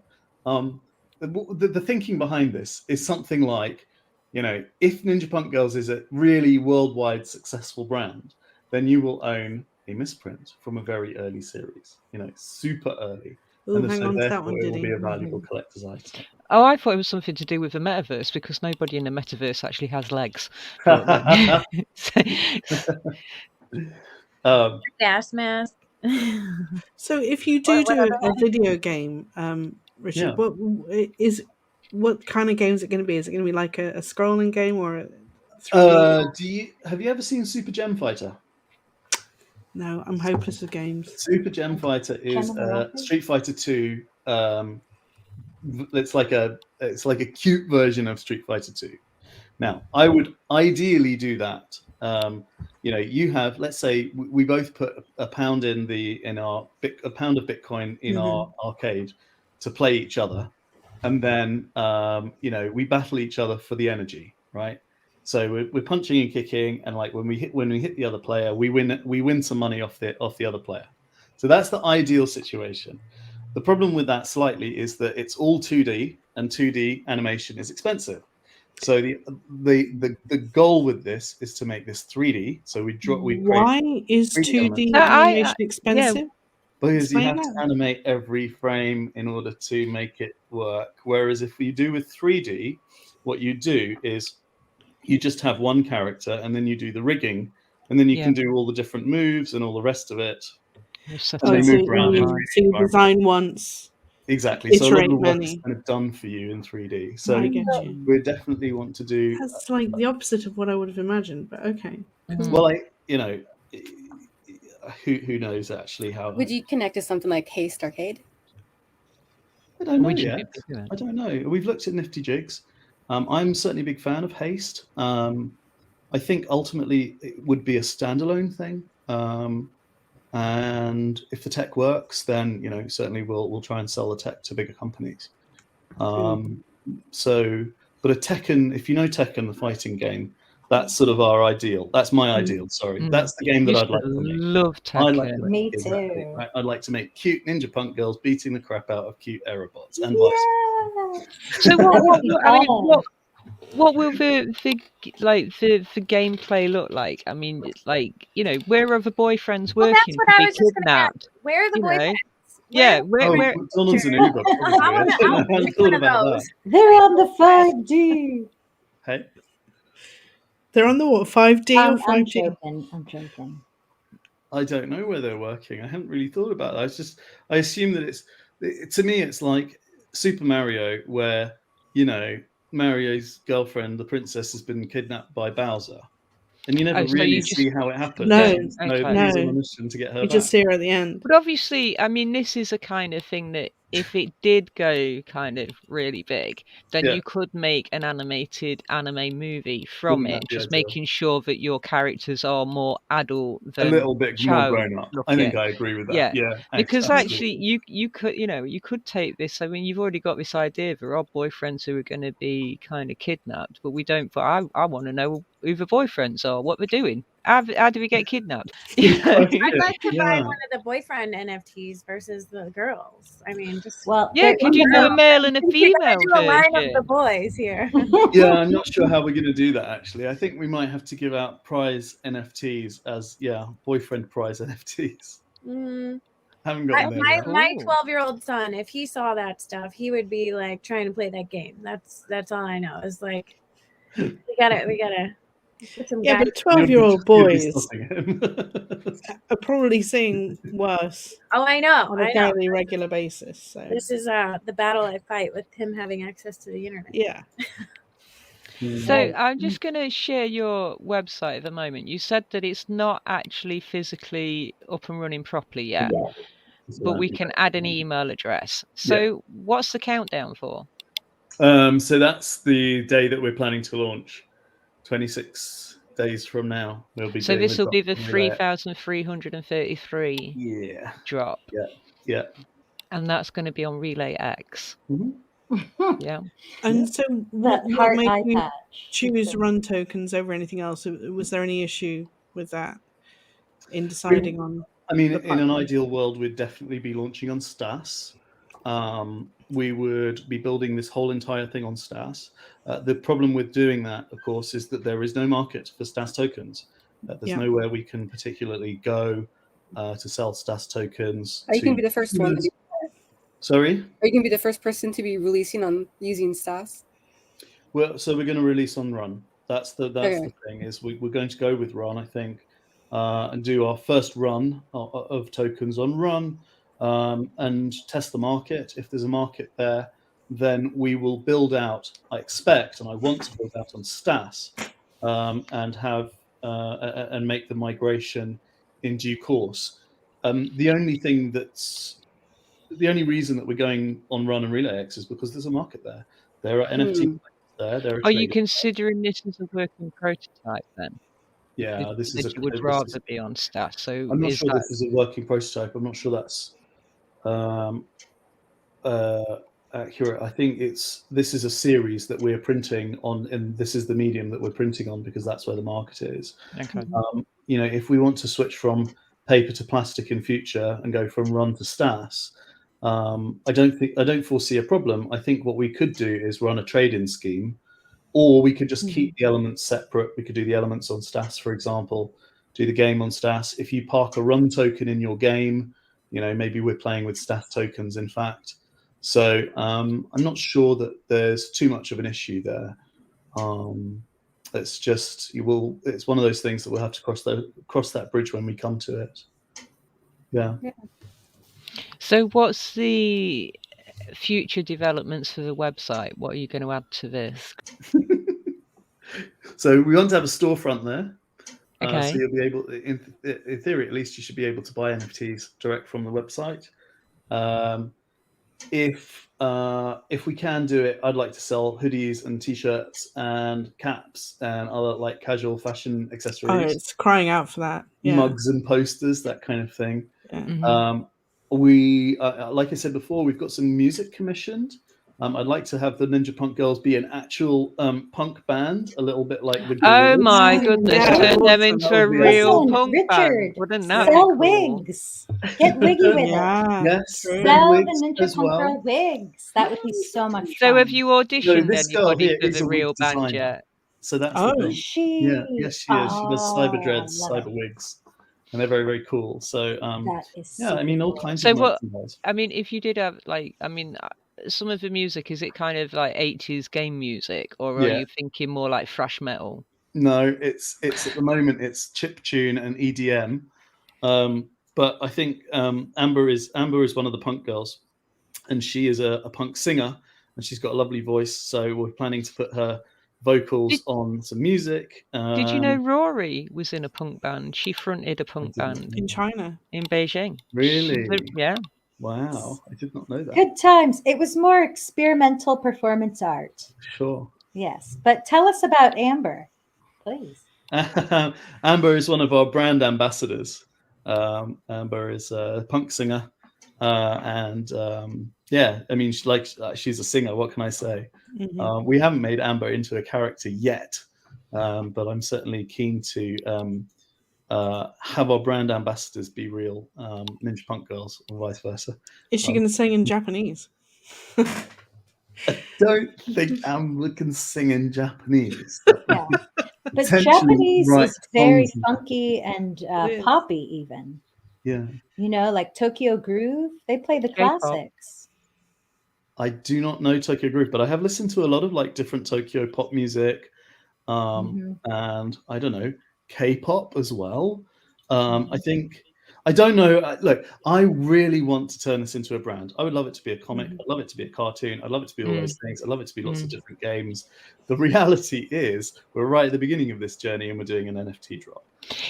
The thinking behind this is something like, if Ninja Punk Girls is a really worldwide successful brand, then you will own a misprint from a very early series, super early. Ooh, and hang so on to therefore that one, it will Diddy. be a valuable collector's item. Oh, I thought it was something to do with the metaverse, because nobody in the metaverse actually has legs. Gas mask. So if you do a video game, Richard, what kind of game is it going to be? Is it going to be like a scrolling game or a 3D? Have you ever seen Super Gem Fighter? No, I'm hopeless with games. Super Gem Fighter is Street Fighter 2. It's like a cute version of Street Fighter 2. Now, I would ideally do that. You have, let's say, we both put a pound of Bitcoin in our arcade to play each other, and then we battle each other for the energy, right? So we're punching and kicking, and like when we hit the other player, we win some money off the other player. So that's the ideal situation. The problem with that slightly is that it's all 2D, and 2D animation is expensive. So the goal with this is to make this 3D. So why is 2D animation expensive? Yeah, because you have to animate every frame in order to make it work. Whereas if you do with 3D, what you do is you just have one character, and then you do the rigging, and then you can do all the different moves and all the rest of it. So you design once. Exactly. So a lot of the work is kind of done for you in 3D. So we definitely want to do. That's like the opposite of what I would have imagined, but okay. Well, who knows actually how. Would you connect to something like Haste Arcade? I don't know yet. I don't know. We've looked at Nifty Jigs. I'm certainly a big fan of Haste. I think ultimately it would be a standalone thing. And if the tech works, then certainly we'll try and sell the tech to bigger companies. But a Tekken, if you know Tekken, the fighting game, that's sort of our ideal. That's my ideal. Sorry, that's the game that I'd like to make. Love Tekken. Me too. Exactly, right? I'd like to make cute Ninja Punk girls beating the crap out of cute Aerobots and vice versa. So what will the gameplay look like? I mean, where are the boyfriends working? That's what I was just going to ask. Where are the boyfriends? Yeah, where McDonald's and Uber. I hadn't thought about that. They're on the 5D. Hey, they're on the what? 5D or 5G? I'm joking. I don't know where they're working. I haven't really thought about that. I assume that to me, it's like Super Mario, where Mario's girlfriend, the princess, has been kidnapped by Bowser, and you never really see how it happens. No. He's on a mission to get her. You just see her at the end. But obviously, I mean, this is a kind of thing that if it did go kind of really big, then you could make an animated anime movie from it, just making sure that your characters are more adult than a little bit more grown up. I think I agree with that. Yeah, because actually, you could take this. I mean, you've already got this idea. There are boyfriends who are going to be kind of kidnapped, but we don't. But I want to know who the boyfriends are, what they're doing. How do we get kidnapped? I'd like to buy one of the boyfriend NFTs versus the girls. I mean, could you do a male and a female do a line of the boys here? Yeah, I'm not sure how we're going to do that. Actually, I think we might have to give out prize NFTs as boyfriend prize NFTs. Haven't gotten there yet. My 12-year-old son, if he saw that stuff, he would be like trying to play that game. That's all I know. Is like we gotta put some Yeah, guys. but 12-year-old boys Stopping him. are probably seeing worse Oh, I know. on a fairly regular basis. So this is the battle I fight with him having access to the internet. yeah. So I'm just going to share your website at the moment. You said that it's not actually physically up and running properly yet, but we can add an email address. So what's the countdown for? So that's the day that we're planning to launch. 26 days from now, we'll be. So this will be the 3,333 drop. Yeah. And that's going to be on Relay X. Yeah. And so what made you choose run tokens over anything else? Was there any issue with that in deciding on? I mean, in an ideal world, we'd definitely be launching on Stas. We would be building this whole entire thing on Stas. The problem with doing that, of course, is that there is no market for Stas tokens. There's nowhere we can particularly go to sell Stas tokens. Are you going to be the first one? Sorry? Are you going to be the first person to be releasing on using Stas? Well, so we're going to release on Run. That's the thing, is we're going to go with Run, I think, and do our first run of tokens on Run and test the market. If there's a market there, then we will build out, I expect, and I want to build out on Stas and have and make the migration in due course. The only reason that we're going on Run and Relay X is because there's a market there. There are NFT there. Are you considering this as a working prototype then? Yeah, this is. You would rather be on Stas. So I'm not sure this is a working prototype. I'm not sure that's accurate. I think this is a series that we're printing on, and this is the medium that we're printing on because that's where the market is. Okay. If we want to switch from paper to plastic in future and go from Run to Stas, I don't foresee a problem. I think what we could do is run a trade-in scheme, or we could just keep the elements separate. We could do the elements on Stas, for example, do the game on Stas. If you park a Run token in your game, maybe we're playing with Stas tokens, in fact. So I'm not sure that there's too much of an issue there. It's just it's one of those things that we'll have to cross that bridge when we come to it. Yeah. So what's the future developments for the website? What are you going to add to this? So we want to have a storefront there. Okay. So you'll be able, in theory at least, you should be able to buy NFTs direct from the website. If we can do it, I'd like to sell hoodies and t-shirts and caps and other casual fashion accessories. Oh, it's crying out for that. Yeah. Mugs and posters, that kind of thing. Yeah. We, like I said before, we've got some music commissioned. I'd like to have the Ninja Punk Girls be an actual punk band, a little bit like the Oh my goodness, turn them into a real punk band. Wouldn't that sell be cool? wigs. Get wiggy with it. Yes, sell the Ninja Punk Girl wigs. That would be so much fun. So have you auditioned anybody for is the a real wig band designer. yet? So that's the thing. Yes, she is. She does cyber dreads, cyber wigs. And they're very, very cool. So, that is all kinds of merchandise. if you did have some of the music, is it kind of like 80s game music, or are you thinking more like thrash metal? No, it's at the moment it's chiptune and EDM. But I think Amber is one of the punk girls, and she is a punk singer, and she's got a lovely voice. So we're planning to put her vocals on some music. Did you know Rory was in a punk band? She fronted a punk band in China, in Beijing. Really? Yeah. Wow, I did not know that. Good times. It was more experimental performance art. Sure. Yes, but tell us about Amber, please. Amber is one of our brand ambassadors. Amber is a punk singer, and she's a singer. What can I say? Mm-hmm. We haven't made Amber into a character yet, but I'm certainly keen to have our brand ambassadors be real Ninja Punk Girls, or vice versa. Is she going to sing in Japanese? I don't think Amber can sing in Japanese. Yeah. But Japanese is very funky and poppy, even. Yeah. You know, like Tokyo Groove, they play the K-pop. classics. I do not know Tokyo Groove, but I have listened to a lot of like different Tokyo pop music, and I don't know, K-pop as well. I think, I don't know. Look, I really want to turn this into a brand. I would love it to be a comic. I'd love it to be a cartoon. I'd love it to be all those things. I'd love it to be lots of different games. The reality is, we're right at the beginning of this journey, and we're doing an NFT drop.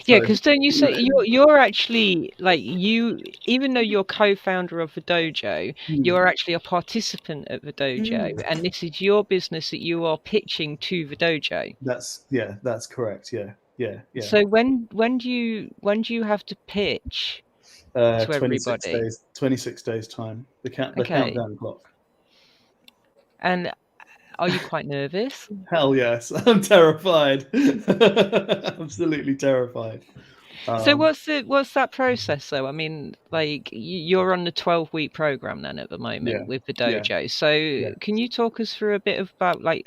Yeah, because don't you say you're actually like even though you're co-founder of the dojo, you're actually a participant at the dojo, and this is your business that you are pitching to the dojo. That's correct. Yeah. So when do you have to pitch to 26 everybody? 26 days time. The countdown clock. And are you quite nervous? Hell yes, I'm terrified. Absolutely terrified. So what's that process though? I mean, like you're on the 12-week program then at the moment with the dojo. So can you talk us through a bit about like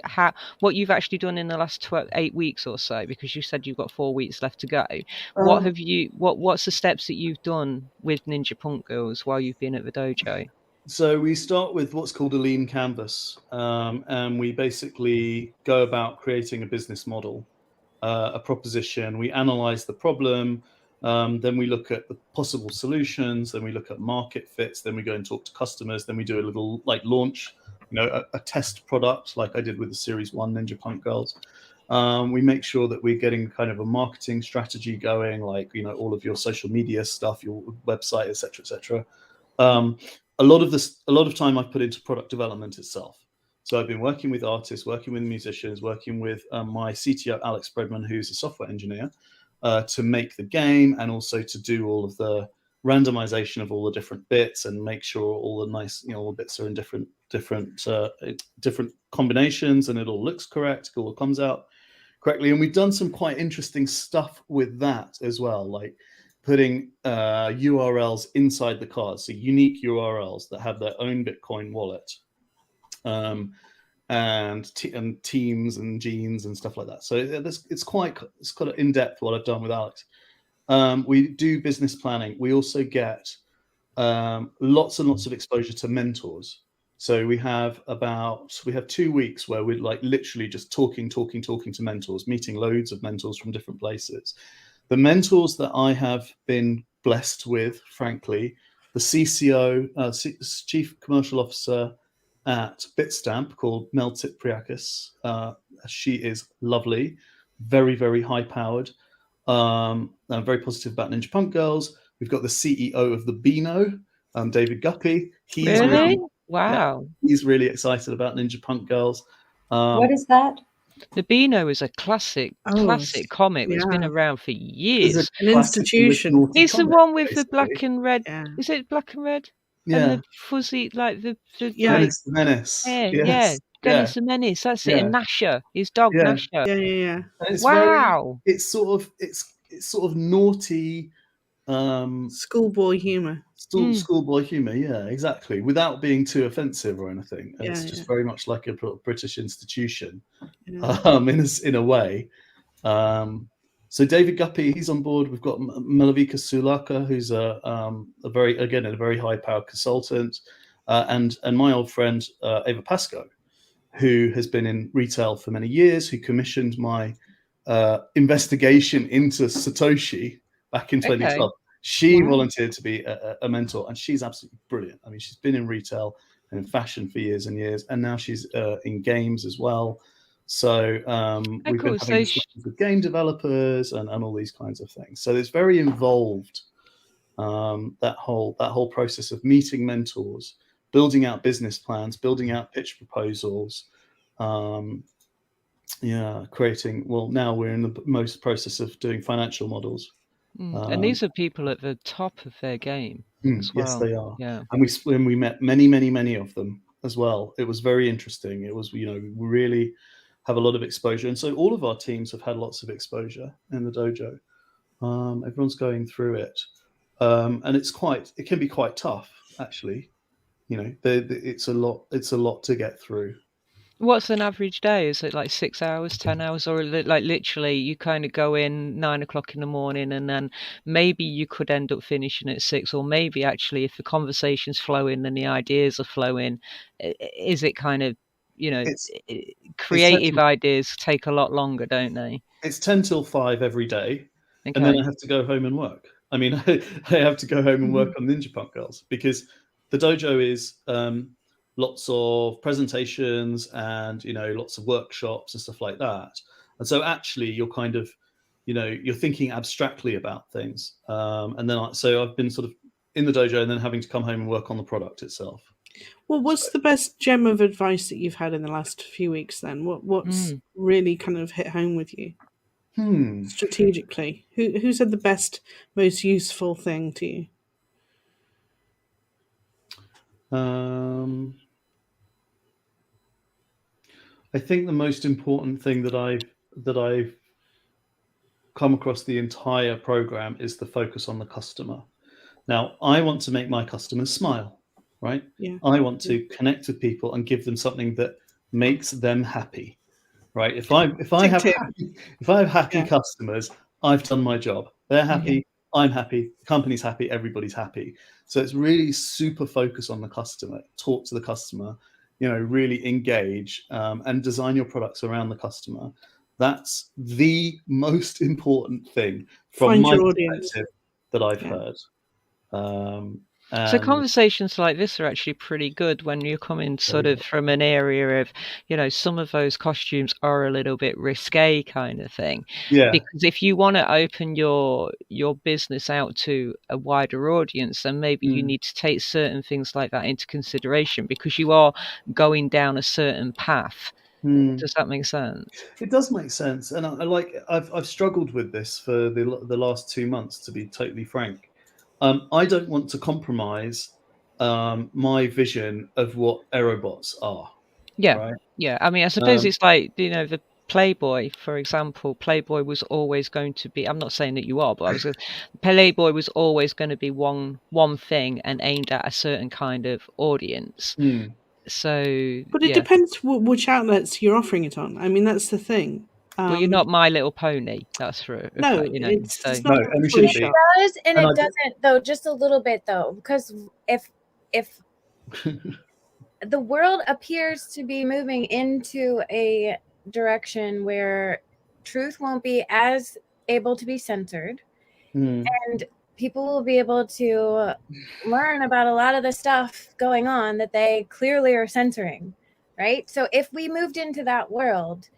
what you've actually done in the last 8 weeks or so? Because you said you've got 4 weeks left to go. What's the steps that you've done with Ninja Punk Girls while you've been at the dojo? So we start with what's called a lean canvas, and we basically go about creating a business model, a proposition. We analyze the problem, then we look at the possible solutions, then we look at market fits, then we go and talk to customers, then we do a little like launch, a test product like I did with the Series 1 Ninja Punk Girls. We make sure that we're getting kind of a marketing strategy going, like all of your social media stuff, your website, etc. A lot of time I've put into product development itself. So I've been working with artists, working with musicians, working with my CTO, Alex Bredman, who's a software engineer, to make the game and also to do all of the randomization of all the different bits and make sure all the nice, all the bits are in different combinations and it all looks correct, it all comes out correctly. And we've done some quite interesting stuff with that as well, like putting URLs inside the cards, so unique URLs that have their own Bitcoin wallet, and teams and genes and stuff like that. So it's quite in depth what I've done with Alex. We do business planning. We also get lots and lots of exposure to mentors. So we have 2 weeks where we're like literally just talking to mentors, meeting loads of mentors from different places. The mentors that I have been blessed with, frankly, the CCO, Chief Commercial Officer at Bitstamp, called Mel Tipriakis. She is lovely, very, very high-powered. I'm very positive about Ninja Punk Girls. We've got the CEO of the Beano, David Guppy. Wow. He's really excited about Ninja Punk Girls. What is that? The Beano is a classic comic that's been around for years. An institution. He's the one with the black and red. Yeah. Is it black and red? Yeah. And the fuzzy, like the Dennis the Menace. Yeah. Dennis the Menace. That's it. And Nasher, his dog Nasher. Yeah. Wow. It's sort of naughty. Schoolboy humor. Schoolboy humor, yeah, exactly, without being too offensive or anything. It's just very much like a British institution, in a way. So David Guppy, he's on board. We've got Malavika Sulaka, who's a very high-powered consultant, and my old friend Eva Pascoe, who has been in retail for many years, who commissioned my investigation into Satoshi back in 2012. She volunteered to be a mentor, and she's absolutely brilliant. I mean, she's been in retail and in fashion for years and years, and now she's in games as well. So we've been having discussions with game developers and all these kinds of things. So it's very involved, that whole process of meeting mentors, building out business plans, building out pitch proposals, creating. Well, now we're in the most process of doing financial models. And these are people at the top of their game as well. Yes, they are. Yeah. And we met many of them as well. It was very interesting. It was, we really have a lot of exposure. And so all of our teams have had lots of exposure in the dojo. Everyone's going through it. And it can be quite tough, actually. It's a lot to get through. What's an average day? Is it like 6 hours, 10 hours, or like literally you kind of go in 9 o'clock in the morning and then maybe you could end up finishing at 6, or maybe actually if the conversation's flowing and the ideas are flowing, is it kind of, you know, creative ideas take a lot longer, don't they? It's 10 till 5 every day. Okay. And then I have to go home and work. I mean, I have to go home and work on Ninja Punk Girls, because the dojo is lots of presentations and, you know, lots of workshops and stuff like that. And so actually you're kind of, you know, you're thinking abstractly about things. And then so I've been sort of in the dojo and then having to come home and work on the product itself. Well, what's the best gem of advice that you've had in the last few weeks then? What's really kind of hit home with you? Strategically? Who said the best, most useful thing to you? I think the most important thing that I've come across the entire program is the focus on the customer. Now, I want to make my customers smile, right? Yeah. I want to connect with people and give them something that makes them happy, right? If I have happy customers, I've done my job. They're happy, I'm happy, the company's happy, everybody's happy. So it's really super focus on the customer, talk to the customer, you know, really engage and design your products around the customer. That's the most important thing from my perspective that I've heard. So conversations like this are actually pretty good when you're coming sort of from an area of, you know, some of those costumes are a little bit risque kind of thing. Yeah. Because if you want to open your business out to a wider audience, then maybe you need to take certain things like that into consideration, because you are going down a certain path. Does that make sense? It does make sense. And I've struggled with this for the last 2 months, to be totally frank. I don't want to compromise my vision of what aerobots are. Yeah, right? Yeah. I mean, I suppose it's like, you know, the Playboy, for example. Playboy was always going to be, I'm not saying that you are, but Playboy was always going to be one thing and aimed at a certain kind of audience. So, but it depends which outlets you're offering it on. I mean, that's the thing. Well, you're not My Little Pony. That's for no, you know. it's so. not. No, and we shouldn't be. It does, and it doesn't, though, just a little bit, though, because if the world appears to be moving into a direction where truth won't be as able to be censored, and people will be able to learn about a lot of the stuff going on that they clearly are censoring, right? So if we moved into that world,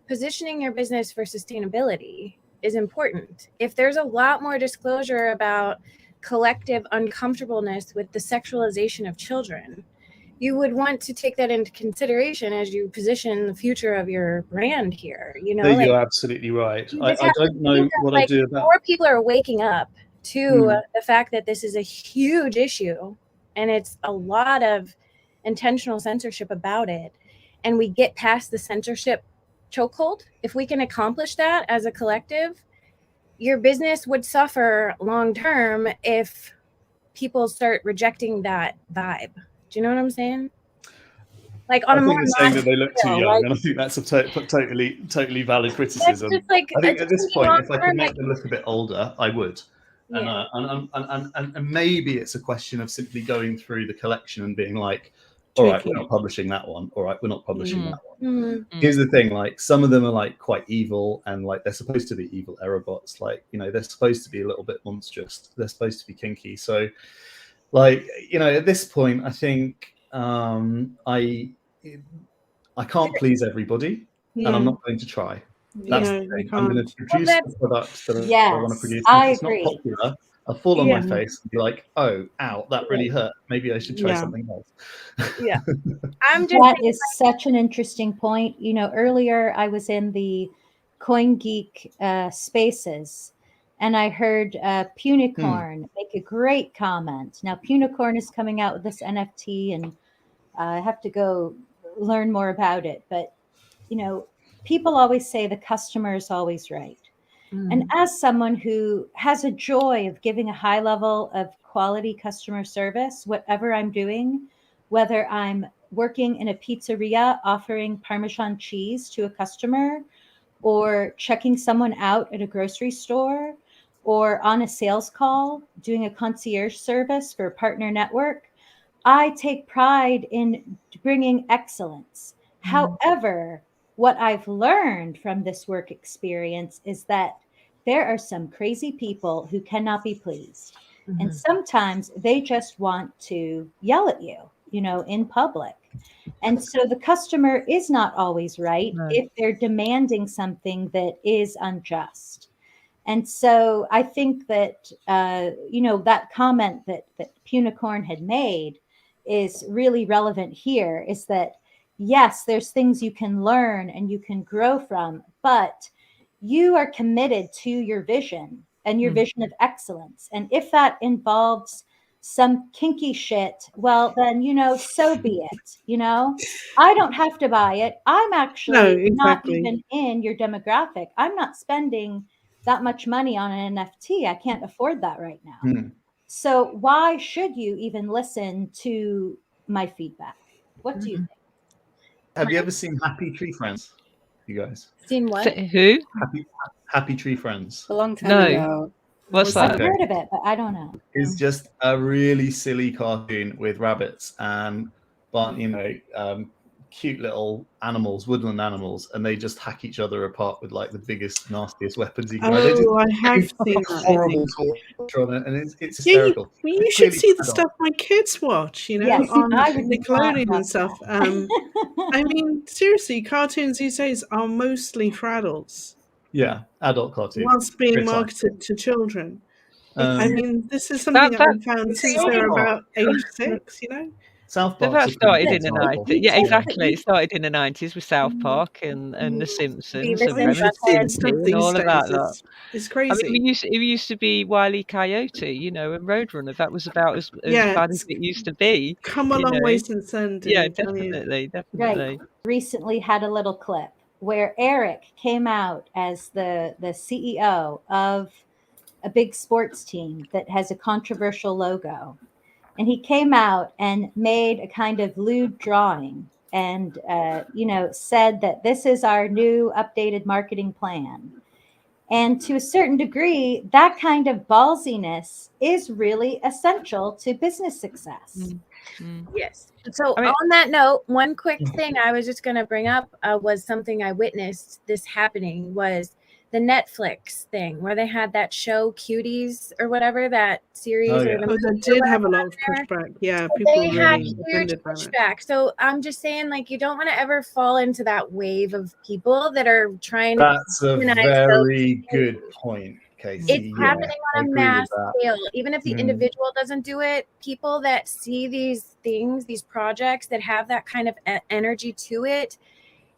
positioning your business for sustainability is important. If there's a lot more disclosure about collective uncomfortableness with the sexualization of children, you would want to take that into consideration as you position the future of your brand here. You know, you're absolutely right. I don't know what I do about. More people are waking up to the fact that this is a huge issue, and it's a lot of intentional censorship about it. And we get past the censorship chokehold. If we can accomplish that as a collective, your business would suffer long term if people start rejecting that vibe. Do you know what I'm saying? Like on I think they're saying that they look too young, like, and I think that's a totally valid criticism. Just like, I think at this point, if I could make them look a bit older, I would. Yeah. And maybe it's a question of simply going through the collection and being like, all right, we're not publishing that one. All right, we're not publishing that one. Here's the thing, like some of them are like quite evil, and like they're supposed to be evil aerobots. Like, you know, they're supposed to be a little bit monstrous. They're supposed to be kinky. So like, you know, at this point, I think I can't please everybody, and I'm not going to try. That's the thing. I'm going to produce the products that I want to produce. If it's not popular, I'll fall on my face and be like, oh, ow, that really hurt. Maybe I should try something else. That is such an interesting point. You know, earlier I was in the Coin Geek spaces, and I heard Punicorn make a great comment. Now, Punicorn is coming out with this NFT, and I have to go learn more about it. But, you know, people always say the customer is always right. And as someone who has a joy of giving a high level of quality customer service, whatever I'm doing, whether I'm working in a pizzeria offering Parmesan cheese to a customer, or checking someone out at a grocery store, or on a sales call, doing a concierge service for a partner network, I take pride in bringing excellence. However, what I've learned from this work experience is that there are some crazy people who cannot be pleased. And sometimes they just want to yell at you, in public. And so the customer is not always right if they're demanding something that is unjust. And so I think that, that comment that Punicorn had made is really relevant here, is that, yes, there's things you can learn and you can grow from, but you are committed to your vision and your vision of excellence. And if that involves some kinky shit, well, then, so be it. I don't have to buy it. I'm actually not even in your demographic. I'm not spending that much money on an NFT. I can't afford that right now. So why should you even listen to my feedback? What do you think? Have you ever seen Happy Tree Friends, you guys? Seen what? Who? Happy Tree Friends. A long time ago. What's I've that? heard of it, but I don't know. It's just a really silly cartoon with rabbits and, cute little animals, woodland animals, and they just hack each other apart with like the biggest, nastiest weapons you can. I have seen that. Horrible torture on it, and it's hysterical. You should see the stuff my kids watch, Yes, on I would Nickelodeon not and stuff. I mean, seriously, cartoons these days are mostly for adults. Yeah, adult cartoons. Whilst being marketed to children. I mean, this is something that I've found since they're about age 6, South Park. That started in the 90s. Yeah, exactly. It started in the 90s with South Park and The Simpsons and Remy Stimpy and all of that lot. It's crazy. I mean, it used to be Wile E. Coyote, and Roadrunner. That was about as bad as it used to be. Come a long way since then. Yeah, definitely. Right. Recently had a little clip where Eric came out as the CEO of a big sports team that has a controversial logo. And he came out and made a kind of lewd drawing and, said that this is our new updated marketing plan. And to a certain degree, that kind of ballsiness is really essential to business success. Yes. So on that note, one quick thing I was just going to bring up was something I witnessed this happening was the Netflix thing where they had that show Cuties or whatever, that series. That did have a lot of pushback. Yeah, people they had really huge pushback. So I'm just saying, you don't want to ever fall into that wave of people that are trying to. That's a very good point, Casey. It's happening on a mass scale. Even if the individual doesn't do it, people that see these things, these projects that have that kind of energy to it,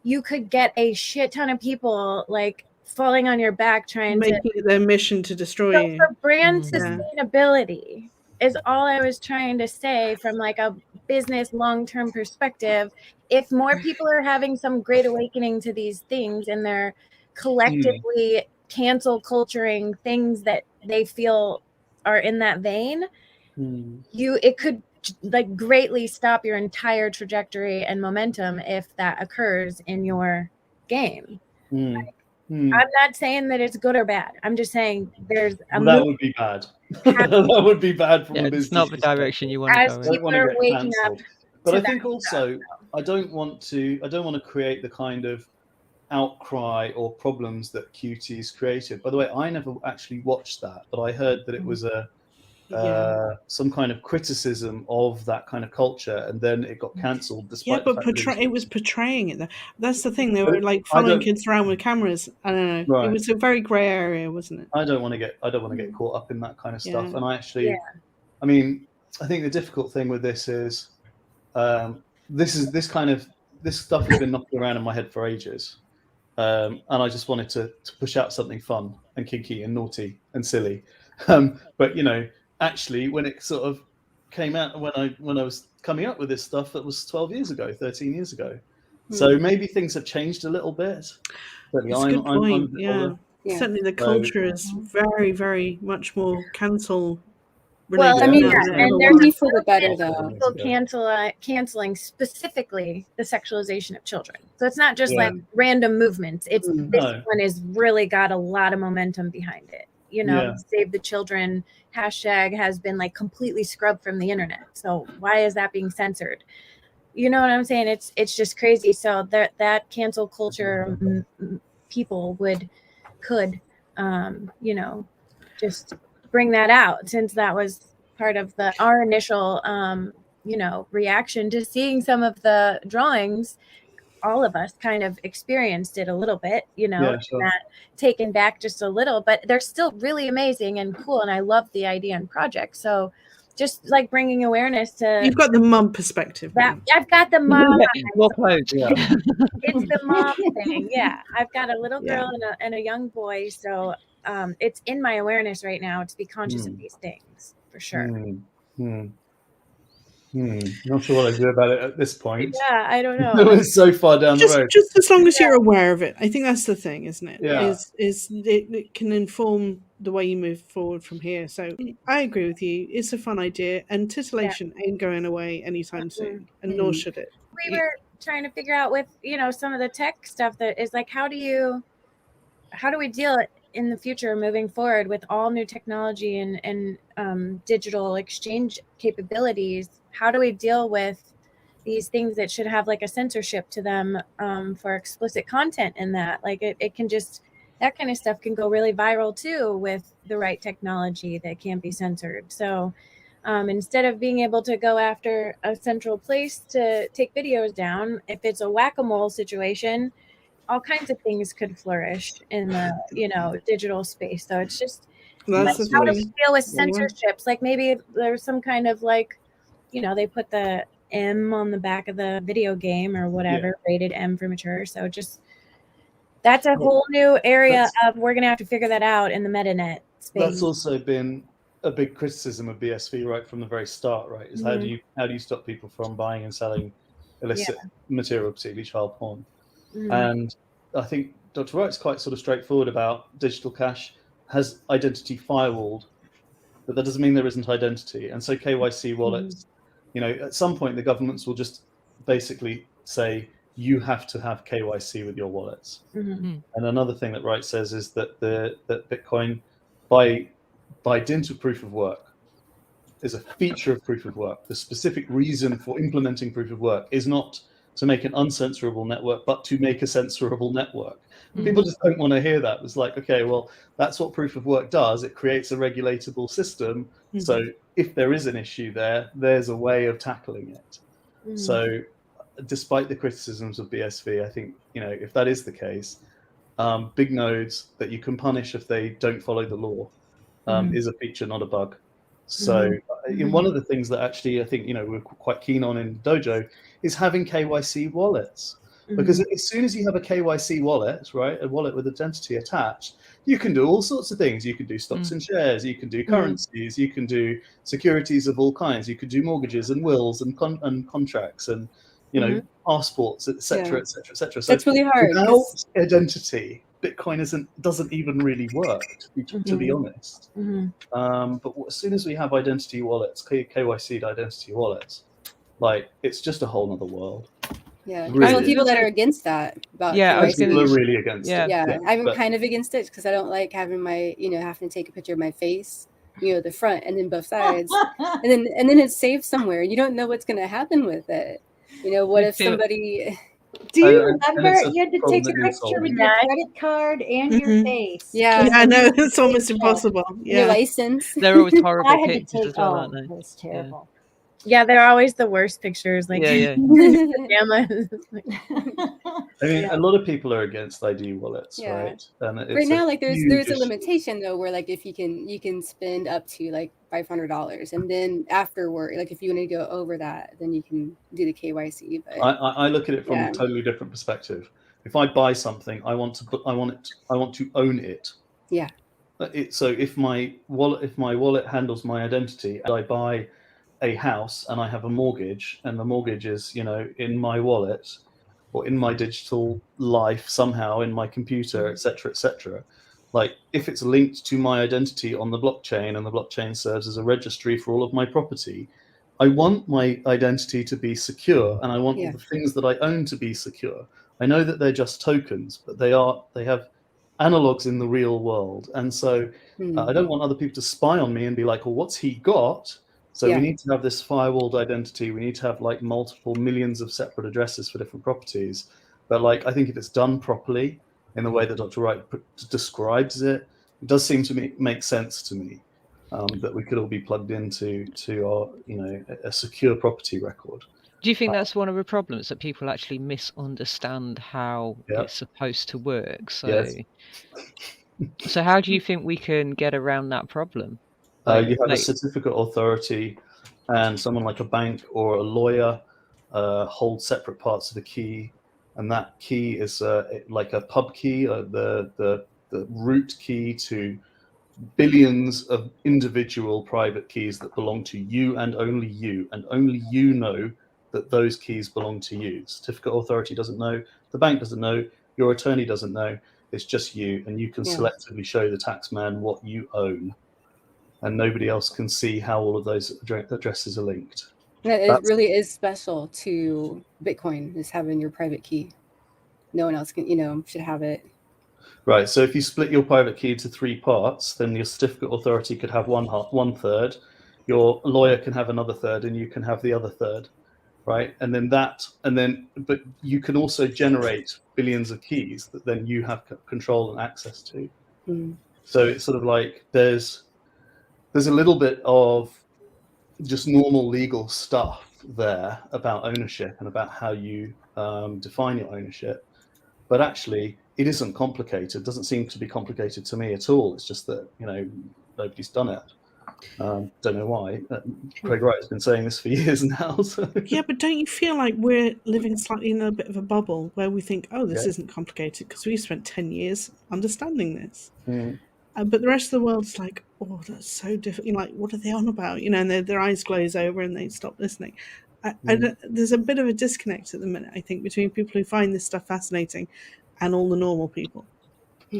you could get a shit ton of people falling on your back trying to make it their mission to destroy you. For brand sustainability is all I was trying to say from a business long-term perspective. If more people are having some great awakening to these things and they're collectively cancel culturing things that they feel are in that vein, it could greatly stop your entire trajectory and momentum if that occurs in your game. I'm not saying that it's good or bad. I'm just saying there's a that would be bad. That would be bad from a business. It's not the direction you want to go in. As people are waking up. But I think also I don't want to create the kind of outcry or problems that Cuties created. By the way, I never actually watched that, but I heard that it was some kind of criticism of that kind of culture, and then it got cancelled. Despite but it was portraying it. That's the thing. They were following kids around with cameras. I don't know. Right. It was a very grey area, wasn't it? I don't want to get caught up in that kind of stuff. And I actually, I mean, I think the difficult thing with this is, this stuff has been knocking around in my head for ages. And I just wanted to push out something fun and kinky and naughty and silly. But actually, when it sort of came out, when I was coming up with this stuff, that was 12 years ago, 13 years ago. So maybe things have changed a little bit. That's a good point. Certainly the culture is very, very much more cancel Well, I mean, and there's for the better though. People canceling specifically the sexualization of children. So it's not just like random movements. It's this one has really got a lot of momentum behind it. You know, Save the Children hashtag has been like completely scrubbed from the internet. So why is that being censored? You know what I'm saying? It's just crazy. So that cancel culture people could you know, just bring that out, since that was part of our initial you know, reaction to seeing some of the drawings. All of us kind of experienced it a little bit, you know, that taken back just a little, but they're still really amazing and cool, and I love the idea and project. So just like bringing awareness to, you've got the mom perspective. I've got the mom. Well played. It's the mom thing. Yeah, I've got a little girl and a young boy, so it's in my awareness right now to be conscious of these things for sure. Not sure what I do about it at this point. Yeah, I don't know. It's so far down the road. Just as long as you're aware of it, I think that's the thing, isn't it? Yeah. Is it can inform the way you move forward from here. So I agree with you. It's a fun idea, and titillation ain't going away anytime soon, and nor should it. We were trying to figure out with, you know, some of the tech stuff that is like, how do we deal in the future moving forward with all new technology and digital exchange capabilities? How do we deal with these things that should have like a censorship to them for explicit content in that? Like it can just, that kind of stuff can go really viral too with the right technology that can't be censored. So instead of being able to go after a central place to take videos down, if it's a whack-a-mole situation, all kinds of things could flourish in the, you know, digital space. So it's just like, how do we deal with censorships? Like maybe there's some kind of like, you know, they put the M on the back of the video game or whatever, rated M for mature. So just, that's a whole new area of, we're going to have to figure that out in the metanet space. That's also been a big criticism of BSV right from the very start, right? Is how do you stop people from buying and selling illicit material, particularly child porn? And I think Dr. Wright's quite sort of straightforward about digital cash has identity firewalled, but that doesn't mean there isn't identity. And so KYC wallets, you know, at some point the governments will just basically say you have to have KYC with your wallets. And another thing that Wright says is that that Bitcoin, by dint of proof of work, is a feature of proof of work. The specific reason for implementing proof of work is not to make an uncensorable network, but to make a censorable network. People just don't want to hear that. It's like, okay, well, that's what proof of work does. It creates a regulatable system. So if there is an issue there, there's a way of tackling it. So despite the criticisms of BSV, I think, you know, if that is the case, big nodes that you can punish if they don't follow the law is a feature, not a bug. So one of the things that actually I think, you know, we're quite keen on in Dojo is having KYC wallets. Because as soon as you have a KYC wallet, right, a wallet with identity attached, you can do all sorts of things. You can do stocks and shares, you can do currencies, you can do securities of all kinds, you could do mortgages and wills and contracts and, you know, passports, etc., etc., etc. So that's really hard. Without identity, Bitcoin doesn't even really work, to be honest. But as soon as we have identity wallets, KYC'd identity wallets, like it's just a whole other world. Yeah, really. There's people that are against that. People are really against it. Yeah, I'm kind of against it because I don't like having my, you know, having to take a picture of my face, you know, the front and then both sides, and then it's saved somewhere. You don't know what's going to happen with it. You know, what if somebody? Do you remember you had to take a picture with your credit card and your face? Yeah, I know, it's almost impossible. Your license. They're always horrible I had pictures to take, as well, aren't they? It was terrible. Yeah, they're always the worst pictures. Like, I mean, a lot of people are against ID wallets, right? And right now, like there's a limitation though, where like if you can spend up to like $500, and then afterward, like if you want to go over that, then you can do the KYC. But I look at it from a totally different perspective. If I buy something, I want to own it. Yeah. So if my wallet handles my identity, and I buy a house and I have a mortgage, and the mortgage is, you know, in my wallet or in my digital life somehow, in my computer, etc., etc. like if it's linked to my identity on the blockchain and the blockchain serves as a registry for all of my property, I want my identity to be secure, and I want all the things that I own to be secure. I know that they're just tokens, but they have analogs in the real world. And so I don't want other people to spy on me and be like, well, what's he got? So we need to have this firewalled identity. We need to have like multiple millions of separate addresses for different properties. But like, I think if it's done properly in the way that Dr. Wright describes it, it does seem to make sense to me. That we could all be plugged into our, a secure property record. Do you think that's one of the problems, that people actually misunderstand how it's supposed to work? So, so how do you think we can get around that problem? You have a certificate authority, and someone like a bank or a lawyer hold separate parts of the key, and that key is like a pub key, the root key to billions of individual private keys that belong to you, and only you know that those keys belong to you. Certificate authority doesn't know, the bank doesn't know, your attorney doesn't know, it's just you, and you can selectively show the taxman what you own, and nobody else can see how all of those addresses are linked. It really is special to Bitcoin, is having your private key. No one else can, should have it. Right, so if you split your private key into 3 parts, then your certificate authority could have one third, your lawyer can have another third, and you can have the other third, right? But you can also generate billions of keys that then you have control and access to. So it's sort of like there's a little bit of just normal legal stuff there about ownership and about how you define your ownership, but actually it isn't complicated. It doesn't seem to be complicated to me at all. It's just that, nobody's done it. Don't know why. Craig Wright has been saying this for years now. So. Yeah, but don't you feel like we're living slightly in a bit of a bubble where we think, oh, this isn't complicated because we spent 10 years understanding this. But the rest of the world's like, oh, that's so different. Like, what are they on about? And their eyes glaze over and they stop listening. There's a bit of a disconnect at the minute, I think, between people who find this stuff fascinating and all the normal people.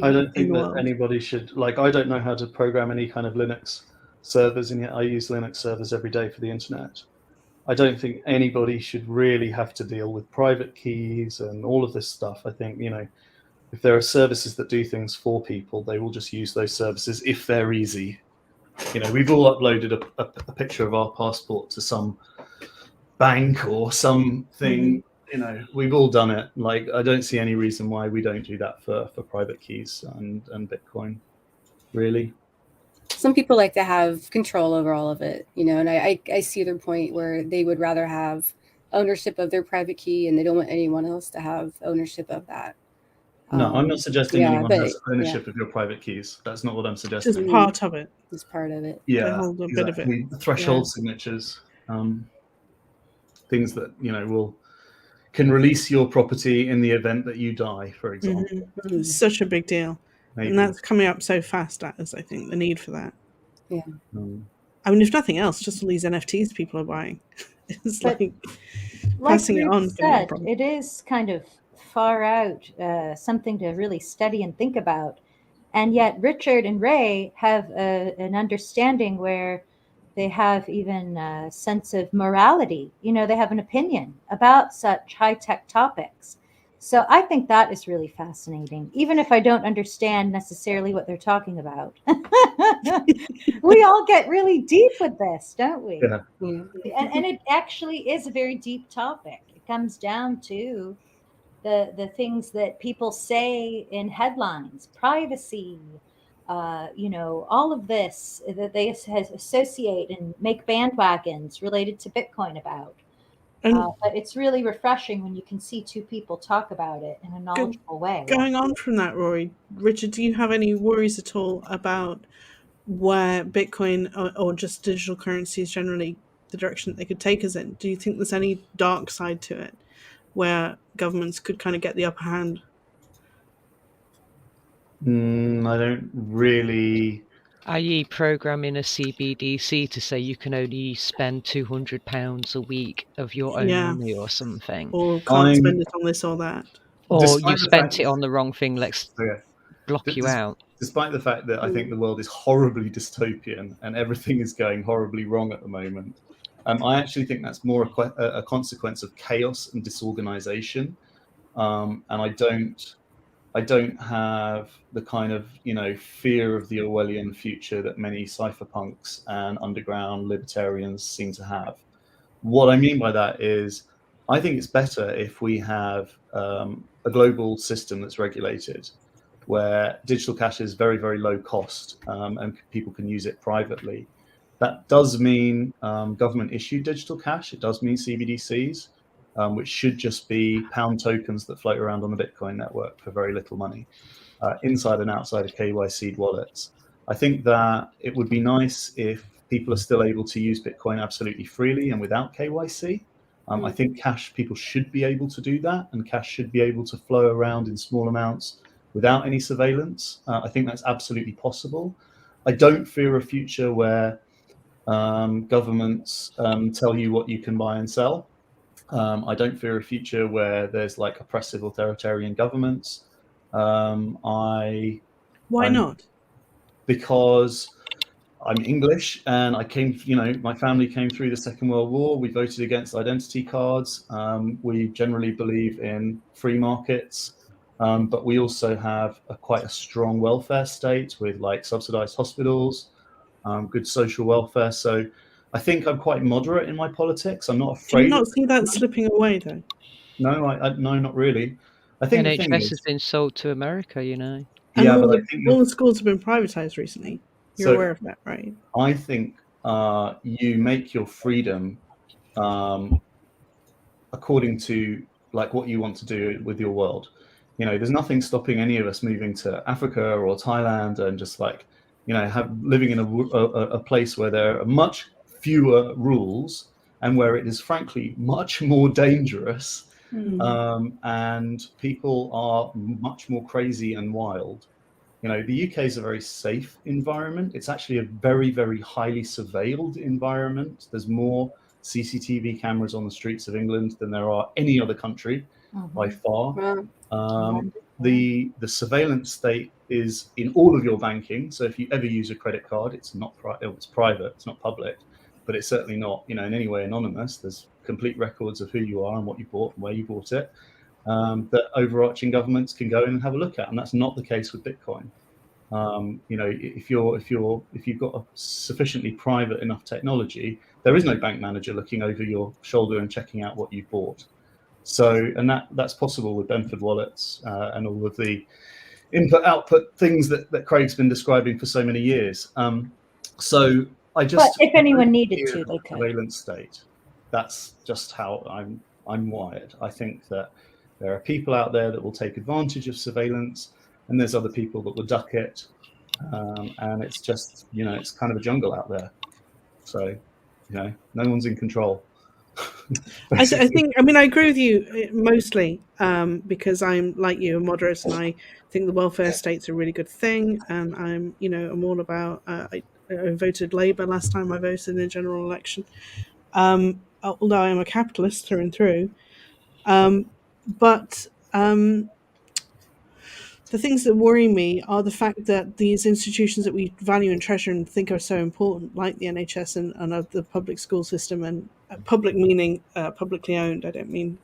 I don't think that anybody should, I don't know how to program any kind of Linux servers, and yet I use Linux servers every day for the internet. I don't think anybody should really have to deal with private keys and all of this stuff. I think, if there are services that do things for people, they will just use those services if they're easy. We've all uploaded a picture of our passport to some bank or something. We've all done it. I don't see any reason why we don't do that for private keys and Bitcoin, really. Some people like to have control over all of it, and I see their point where they would rather have ownership of their private key and they don't want anyone else to have ownership of that. No, I'm not suggesting anyone has ownership of your private keys. That's not what I'm suggesting. Just part of it. Just part of it. Yeah, hold a bit of it. The threshold signatures, things that can release your property in the event that you die, for example. It's such a big deal. Maybe. And that's coming up so fast, as I think, the need for that. Yeah. I mean, if nothing else, just all these NFTs people are buying. It's passing it on. Said, it is kind of far out, something to really study and think about. And yet Richard and Ray have an understanding where they have even a sense of morality. They have an opinion about such high-tech topics. So I think that is really fascinating, even if I don't understand necessarily what they're talking about. We all get really deep with this, don't we? Yeah. And it actually is a very deep topic. It comes down to the things that people say in headlines, privacy, all of this that they associate and make bandwagons related to Bitcoin about. But it's really refreshing when you can see 2 people talk about it in a knowledgeable way. Going on from that, Rory, Richard, do you have any worries at all about where Bitcoin or just digital currencies generally, the direction that they could take us in? Do you think there's any dark side to it where governments could kind of get the upper hand? I don't really. i.e. programming a CBDC to say you can only spend £200 a week of your own money or something. Or can't spend it on this or that. Or you spent it on the wrong thing. block you out. Despite the fact that I think the world is horribly dystopian and everything is going horribly wrong at the moment, I actually think that's more a consequence of chaos and disorganization. And I don't have the kind of, fear of the Orwellian future that many cypherpunks and underground libertarians seem to have. What I mean by that is, I think it's better if we have a global system that's regulated, where digital cash is very, very low cost, and people can use it privately. That does mean government issued digital cash. It does mean CBDCs, which should just be pound tokens that float around on the Bitcoin network for very little money, inside and outside of KYC wallets. I think that it would be nice if people are still able to use Bitcoin absolutely freely and without KYC. I think cash, people should be able to do that, and cash should be able to flow around in small amounts without any surveillance. I think that's absolutely possible. I don't fear a future where governments tell you what you can buy and sell. I don't fear a future where there's like oppressive authoritarian governments. Why not? Because I'm English, and my family came through the Second World War. We voted against identity cards. We generally believe in free markets, but we also have quite a strong welfare state with like subsidized hospitals, good social welfare. So I think I'm quite moderate in my politics. I'm not afraid. Do you not see that slipping away, though? No, no, not really. I think the thing NHS has been sold to America, And yeah, all, but I think all the schools have been privatized recently. You're aware of that, right? I think you make your freedom according to like what you want to do with your world. There's nothing stopping any of us moving to Africa or Thailand and just like, living in a place where there are much fewer rules and where it is frankly much more dangerous, and people are much more crazy and wild. The UK is a very safe environment. It's actually a very, very highly surveilled environment. There's more CCTV cameras on the streets of England than there are any other country by far. The surveillance state is in all of your banking. So if you ever use a credit card, it's not it's private, it's not public, but it's certainly not, in any way anonymous. There's complete records of who you are and what you bought and where you bought it, that overarching governments can go in and have a look at, and that's not the case with Bitcoin. If you've got a sufficiently private enough technology, there is no bank manager looking over your shoulder and checking out what you've bought. So, and that's possible with Benford wallets and all of the input-output things that Craig's been describing for so many years. So I just, but if anyone needed to, they could. Surveillance state. That's just how I'm wired. I think that there are people out there that will take advantage of surveillance, and there's other people that will duck it. And it's just, it's kind of a jungle out there. So, no one's in control. I think, I agree with you mostly, because I'm like you, a moderate, and I think the welfare state's a really good thing. And I'm all about, I voted Labour last time I voted in the general election. Although I am a capitalist through and through. But the things that worry me are the fact that these institutions that we value and treasure and think are so important, like the NHS and the public school system, and public meaning publicly owned. I don't mean,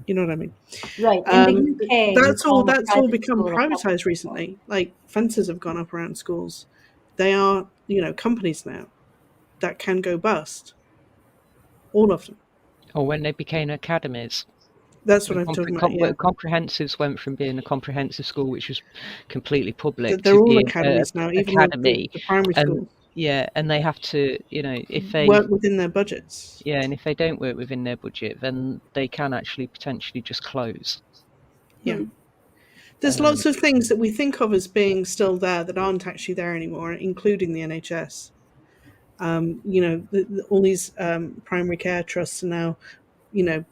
you know what I mean? Right. In the UK, that's all become privatized recently. Like fences have gone up around schools. They are, companies now that can go bust. All of them. Or when they became academies. That's what I'm talking about. Yeah. Comprehensives went from being a comprehensive school, which was completely public, they're to all being academies now, even academy. The primary schools. Yeah, and they have to, if they work within their budgets. Yeah, and if they don't work within their budget, then they can actually potentially just close. Yeah. There's lots of things that we think of as being still there that aren't actually there anymore, including the NHS. All these primary care trusts are now,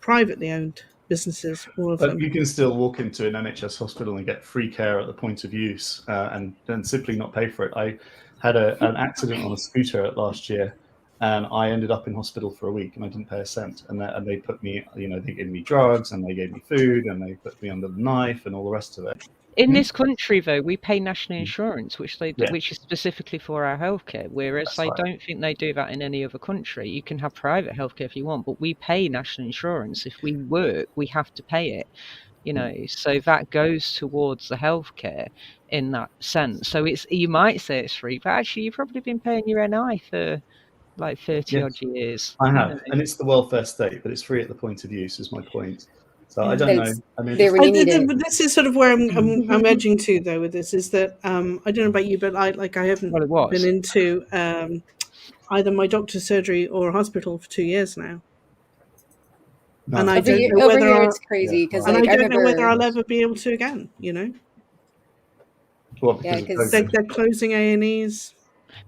privately owned businesses, all of them. You can still walk into an NHS hospital and get free care at the point of use, and simply not pay for it. I had an accident on a scooter last year, and I ended up in hospital for a week, and I didn't pay a cent. And they put me, they gave me drugs, and they gave me food, and they put me under the knife, and all the rest of it. In this country, though, we pay national insurance, which Yeah. which is specifically for our healthcare. Whereas That's I right. don't think they do that in any other country. You can have private healthcare if you want, but we pay national insurance. If we work, we have to pay it. You know, so that goes towards the healthcare in that sense. So it's, you might say it's free, but actually you've probably been paying your NI for like 30 odd years. I you have, know. and it's the welfare state, but it's free at the point of use, is my point. So I Yeah. don't know. It's I mean, there when you need it. But this is sort of where I'm edging to, though, with this, is that I don't know about you, but I haven't Well, it was. been into either my doctor's surgery or hospital for 2 years now. no. And I Over don't here, know over whether here I'll, it's crazy because and like I don't know whether remember, I'll ever be able to again. You know, Well, Yeah, because of 'cause COVID. they're closing A&Es.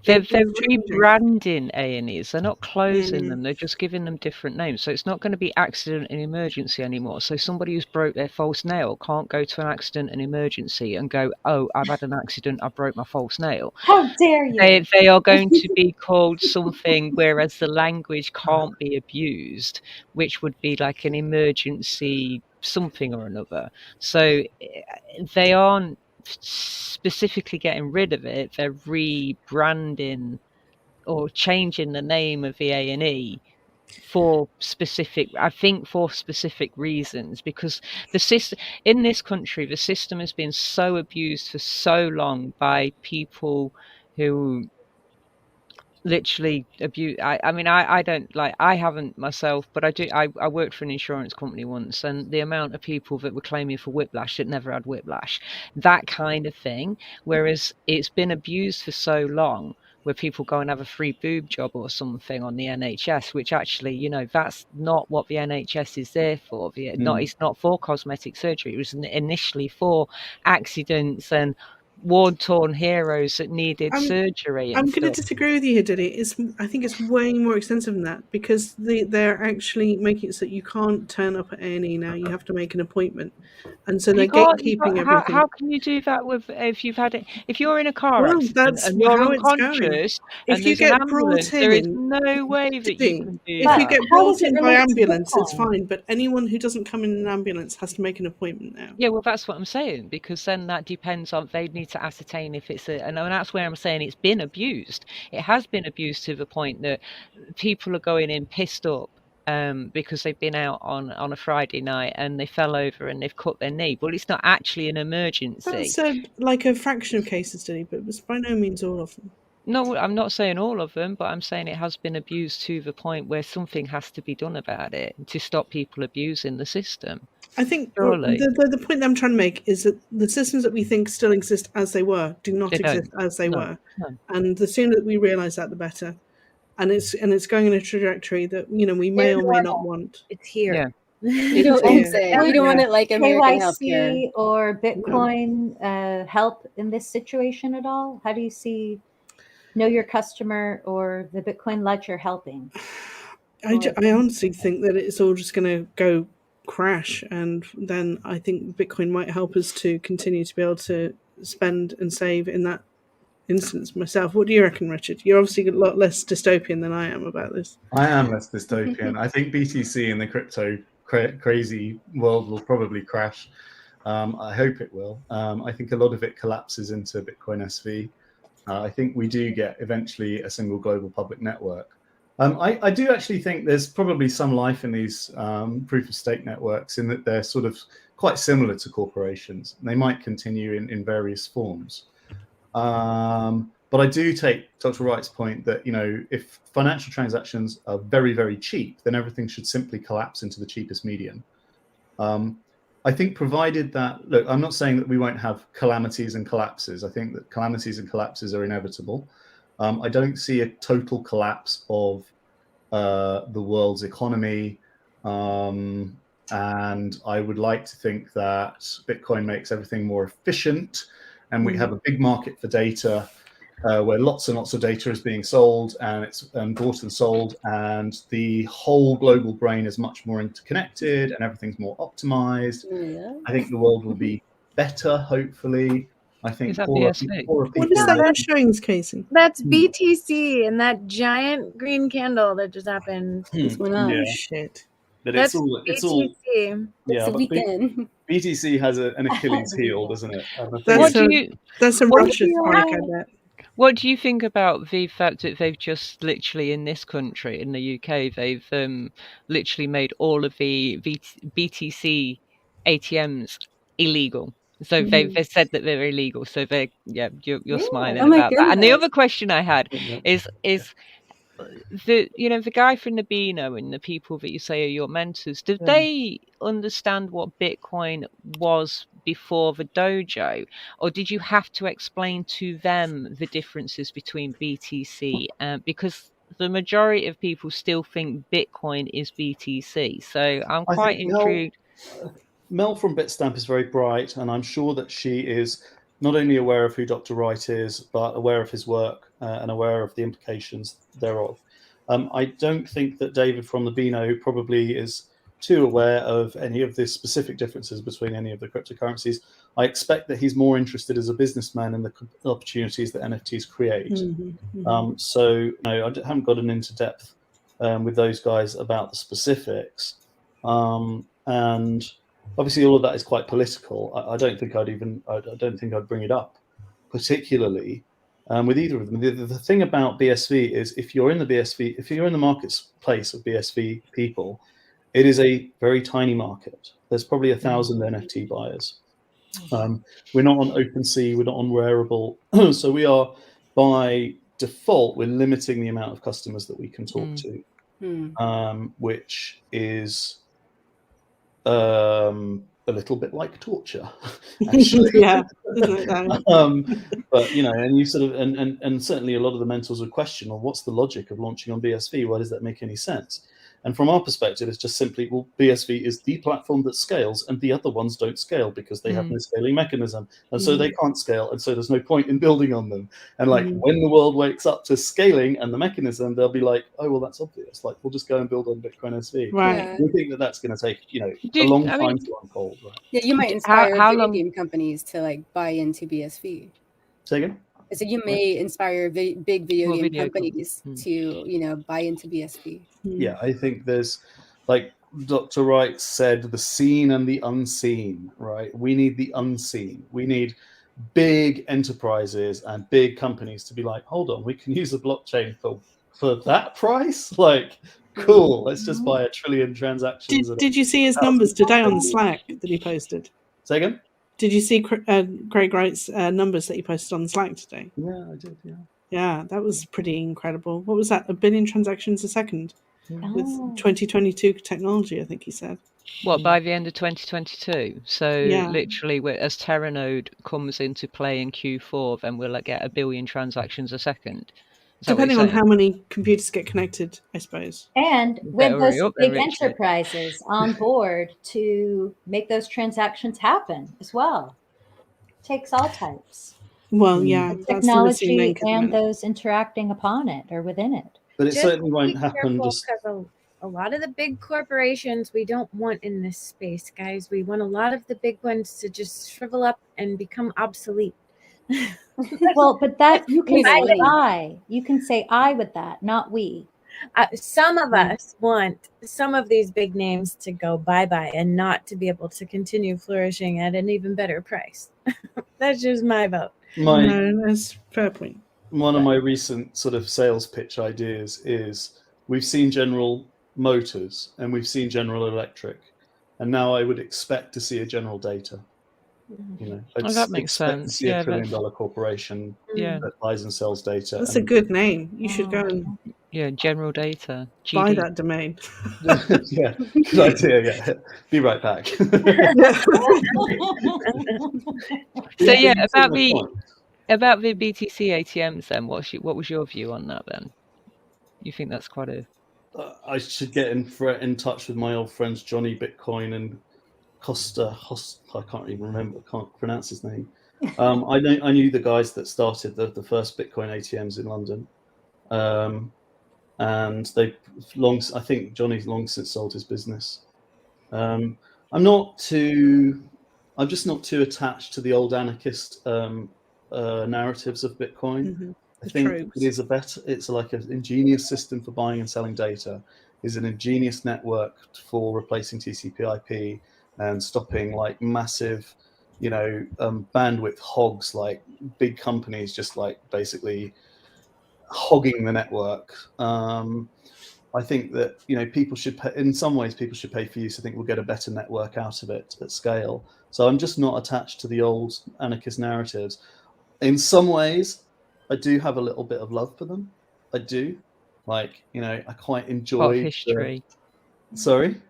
They're What are they doing? rebranding A&Es. They're not closing them. They're just giving them different names. So it's not going to be accident and emergency anymore. So somebody who's broke their false nail can't go to an accident and emergency and go, oh, I've had an accident, I broke my false nail. How dare you? They are going to be called something, whereas the language can't be abused, which would be like an emergency something or another. So they aren't specifically getting rid of it. They're rebranding or changing the name of the A&E for specific, I think, for specific reasons, because the system in this country, the system has been so abused for so long by people who literally abuse. I mean, I don't like, I haven't myself, but I worked for an insurance company once, and the amount of people that were claiming for whiplash that never had whiplash, that kind of thing. Whereas it's been abused for so long, where people go and have a free boob job or something on the NHS, which actually, you know, that's not what the NHS is there for. It's not for cosmetic surgery. It was initially for accidents and war-torn heroes that needed surgery. I'm And going to stuff. disagree with you here, Diddy. I think it's way more extensive than that, because they're actually making it so that you can't turn up at A&E now. You have to make an appointment, and so they're gatekeeping everything. How can you do that with if you've had it? If you're in a car Well, accident that's and you're how it's going. unconscious If and you there's an get brought ambulance, there is in, no way that Diddy, you can do if that. you get How does brought it in by relate to ambulance, it's Bitcoin? fine. But anyone who doesn't come in an ambulance has to make an appointment now. Yeah, well, that's what I'm saying, because then that depends on, they need to ascertain if it's and that's where I'm saying it's been abused. It has been abused to the point that people are going in pissed up because they've been out on a Friday night and they fell over and they've cut their knee. Well, it's not actually an emergency. That's like a fraction of cases, Diddy, but it's by no means all of them. No, I'm not saying all of them, but I'm saying it has been abused to the point where something has to be done about it to stop people abusing the system. I think Surely. the point that I'm trying to make is that the systems that we think still exist as they were do not exist as they were. No. And the sooner that we realise that, the better. And it's going in a trajectory that, you know, we may or may not want. It's here. Yeah. you don't want it like American healthcare. KYC or Bitcoin help in this situation at all? How do you see Know Your Customer or the Bitcoin Ledger helping? I honestly think that it's all just going to go crash, and then I think Bitcoin might help us to continue to be able to spend and save in that instance myself. What do you reckon, Richard? You're obviously a lot less dystopian than I am about this. I am less dystopian. I think BTC and the crypto crazy world will probably crash. I hope it will. I think a lot of it collapses into Bitcoin SV. I think we do get eventually a single global public network. I do actually think there's probably some life in these proof of stake networks, in that they're sort of quite similar to corporations. They might continue in various forms. But I do take Dr. Wright's point that, you know, if financial transactions are very, very cheap, then everything should simply collapse into the cheapest medium. I think provided that, look, I'm not saying that we won't have calamities and collapses. I think that calamities and collapses are inevitable. I don't see a total collapse of the world's economy. And I would like to think that Bitcoin makes everything more efficient, and we have a big market for data where lots and lots of data is being sold, and it's bought and sold, and the whole global brain is much more interconnected and everything's more optimized. Yeah. I think the world will be better, hopefully. I think poorer people. What is that you're showing us, Casey? That's BTC and that giant green candle that just happened. Just went up. Oh, shit. But That's it's all BTC. yeah. It's a But weekend. BTC has an Achilles heel, doesn't it? And the thing That's is, a what Russia do you spike, I think? bet. What do you think about the fact that they've just literally in this country, in the UK, they've literally made all of the BTC ATMs illegal? So they've said that they're illegal. So you're smiling Oh my about that. And the goodness. other question I had is the guy from the Beano and the people that you say are your mentors, did they understand what Bitcoin was before the dojo, or did you have to explain to them the differences between BTC? Because the majority of people still think Bitcoin is BTC, so I'm I quite think intrigued. Mel from Bitstamp is very bright, and I'm sure that she is not only aware of who Dr. Wright is, but aware of his work and aware of the implications thereof. I don't think that David from the Beano probably is too aware of any of the specific differences between any of the cryptocurrencies. I expect that he's more interested as a businessman in the opportunities that NFTs create. So no, I haven't gotten into depth with those guys about the specifics. And obviously all of that is quite political. I don't think I'd bring it up particularly with either of them. The thing about BSV is if you're in the marketplace of BSV people, it is a very tiny market. There's probably 1,000 NFT buyers. We're not on OpenSea, we're not on Rarible, so we are by default we're limiting the amount of customers that we can talk to, which is a little bit like torture, actually. Yeah. But and you sort of and certainly a lot of the mentors would question, well, what's the logic of launching on BSV? Why does that make any sense? And from our perspective, it's just simply, well, BSV is the platform that scales, and the other ones don't scale because they have no scaling mechanism, and so they can't scale, and so there's no point in building on them. And when the world wakes up to scaling and the mechanism, they'll be like, oh, well, that's obvious. Like, we'll just go and build on Bitcoin SV. Right. Yeah. We think that that's going to take a long time to unfold. Right? Yeah, you might inspire video game companies to buy into BSV. Say again? I said you may inspire big video game companies to buy into BSV. Yeah, I think there's, like Dr. Wright said, the seen and the unseen, right? We need the unseen. We need big enterprises and big companies to be like, hold on, we can use a blockchain for that price? Like, cool, let's just buy 1 trillion transactions. Did you see his numbers today on Slack that he posted? Say again? Did you see Craig Wright's numbers that he posted on Slack today? Yeah, I did, yeah. Yeah, that was pretty incredible. What was that? 1 billion transactions a second with 2022 technology, I think he said. What, by the end of 2022? So literally, as Terranode comes into play in Q4, then we'll get 1 billion transactions a second. Depending on how many computers get connected, I suppose. And with those big enterprises on board to make those transactions happen as well. It takes all types. Well, yeah. Technology and those interacting upon it or within it. But it certainly won't happen. Because a lot of the big corporations we don't want in this space, guys. We want a lot of the big ones to just shrivel up and become obsolete. Well, but that you can say I. You can say I with that, not we. Some of us want some of these big names to go bye-bye and not to be able to continue flourishing at an even better price. That's just my vote. That's a fair point. One of my recent sort of sales pitch ideas is we've seen General Motors and we've seen General Electric, and now I would expect to see a General Data. That makes sense. See a $1 trillion corporation that buys and sells data. That's a good name. You should go and General Data. GD. Buy that domain. Yeah, good idea. Yeah, be right back. So about the BTC ATMs, then what was your view on that? Then you think that's quite a? I should get in touch with my old friends Johnny Bitcoin and Costa. I can't even remember. I can't pronounce his name. I knew the guys that started the first Bitcoin ATMs in London, and I think Johnny's long since sold his business. I'm just not too attached to the old anarchist narratives of Bitcoin. I think it is it's like an ingenious system for buying and selling data, is an ingenious network for replacing TCP/IP and stopping like massive, bandwidth hogs, like big companies just like basically hogging the network. I think that people should pay, in some ways people should pay for use. I think we'll get a better network out of it at scale. So I'm just not attached to the old anarchist narratives. In some ways, I do have a little bit of love for them. I do. Like, I quite enjoy part of history. Sorry?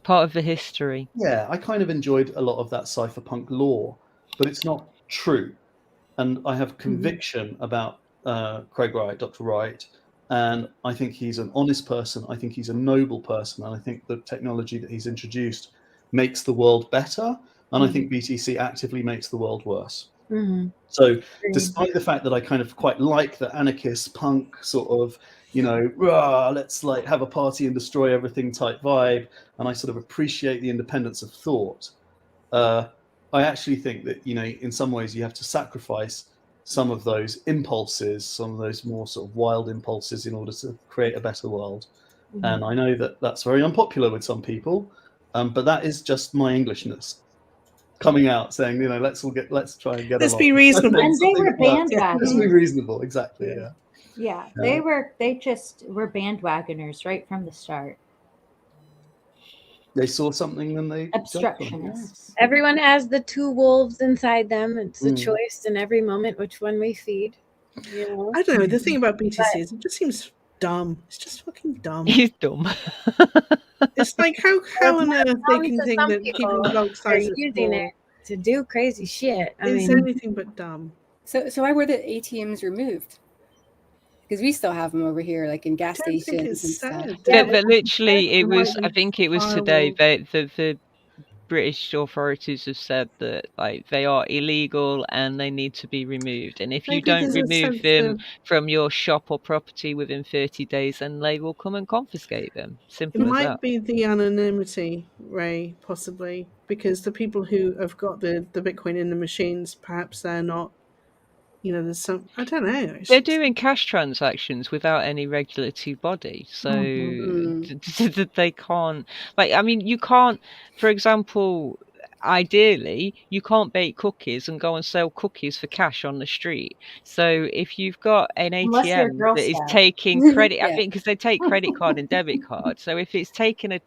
Part of the history. Yeah, I kind of enjoyed a lot of that cypherpunk lore, but it's not true. And I have conviction about Craig Wright, Dr. Wright, and I think he's an honest person. I think he's a noble person. And I think the technology that he's introduced makes the world better. And I think BTC actively makes the world worse. So despite the fact that I kind of quite like the anarchist punk sort of, let's like have a party and destroy everything type vibe, and I sort of appreciate the independence of thought, I actually think that, in some ways you have to sacrifice some of those impulses, some of those more sort of wild impulses in order to create a better world. And I know that that's very unpopular with some people, but that is just my Englishness coming out saying, let's try and get Let's along. be reasonable. And they were bandwagoners. Let's be reasonable, exactly, Yeah, they just were bandwagoners right from the start. They saw something and they obstructionists. Everyone has the two wolves inside them. It's a choice in every moment which one we feed. I don't know. The thing about BTC is it just seems dumb. It's just fucking dumb. He's dumb. It's like how on earth they can think that keeping block size are using it to do crazy shit. It's anything but dumb. So why were the ATMs removed? Because we still have them over here, like in gas stations and stuff. Yeah, but literally, it was. I think it was today. The British authorities have said that like they are illegal and they need to be removed. And if you don't remove them from your shop or property within 30 days, then they will come and confiscate them. Simple as that. It might be the anonymity, Ray, possibly, because the people who have got the Bitcoin in the machines, perhaps they're not. There's some. I don't know. They're doing cash transactions without any regulatory body, so they can't. Like, I mean, you can't. For example, ideally, you can't bake cookies and go and sell cookies for cash on the street. So if you've got an ATM that is taking credit, I think because they take credit card and debit card. So if it's taken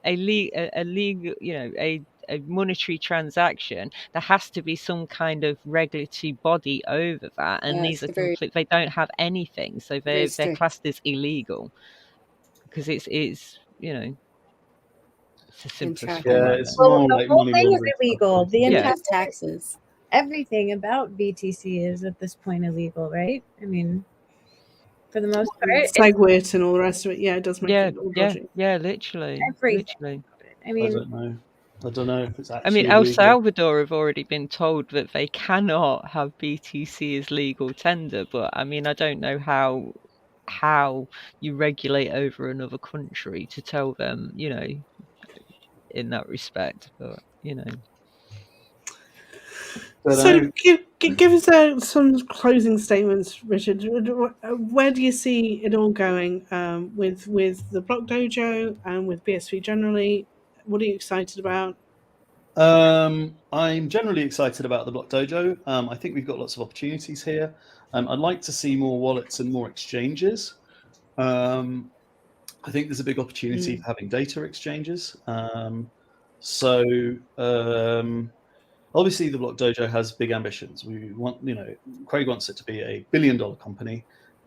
a legal, a monetary transaction, there has to be some kind of regulatory body over that, and these are they don't have anything, so they're classed as illegal because it's it's a simple. It's more the like whole money thing is laundering. illegal. The entire taxes, everything about BTC is at this point illegal, right? I mean, for the most part, SegWit and all the rest of it. Yeah, it does make it all dodgy. Literally. Everything. I mean, I don't know if it's actually. I mean, El legal. Salvador have already been told that they cannot have BTC as legal tender, but I mean, I don't know how you regulate over another country to tell them, in that respect, but So give us some closing statements, Richard. Where do you see it all going with the Block Dojo and with BSV generally? What are you excited about? I'm generally excited about the Block Dojo. I think we've got lots of opportunities here. I'd like to see more wallets and more exchanges. I think there's a big opportunity for having data exchanges. Obviously the Block Dojo has big ambitions. We want, Craig wants it to be a $1 billion company,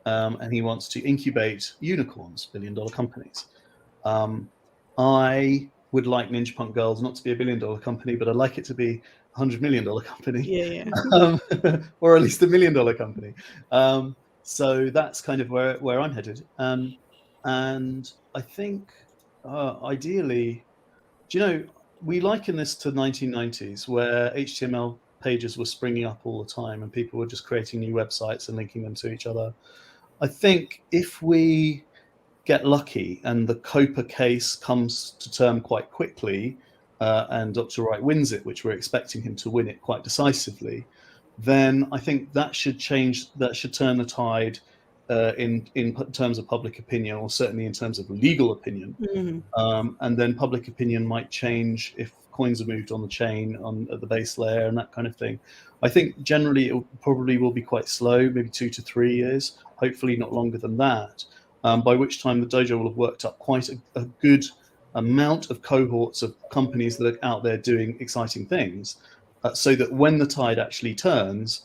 and he wants to incubate unicorns, $1 billion companies. I would like Ninja Punk Girls not to be a $1 billion company, but I'd like it to be a $100 million company. Yeah. Or at least $1 million company. So that's kind of where I'm headed. And I think ideally, we liken this to 1990s where HTML pages were springing up all the time and people were just creating new websites and linking them to each other. I think if we get lucky and the Copa case comes to term quite quickly and Dr. Wright wins it, which we're expecting him to win it quite decisively, then I think that should turn the tide in terms of public opinion, or certainly in terms of legal opinion. And then public opinion might change if coins are moved on the chain at the base layer and that kind of thing. I think generally it probably will be quite slow, maybe 2 to 3 years, hopefully not longer than that, by which time the dojo will have worked up quite a good amount of cohorts of companies that are out there doing exciting things, so that when the tide actually turns,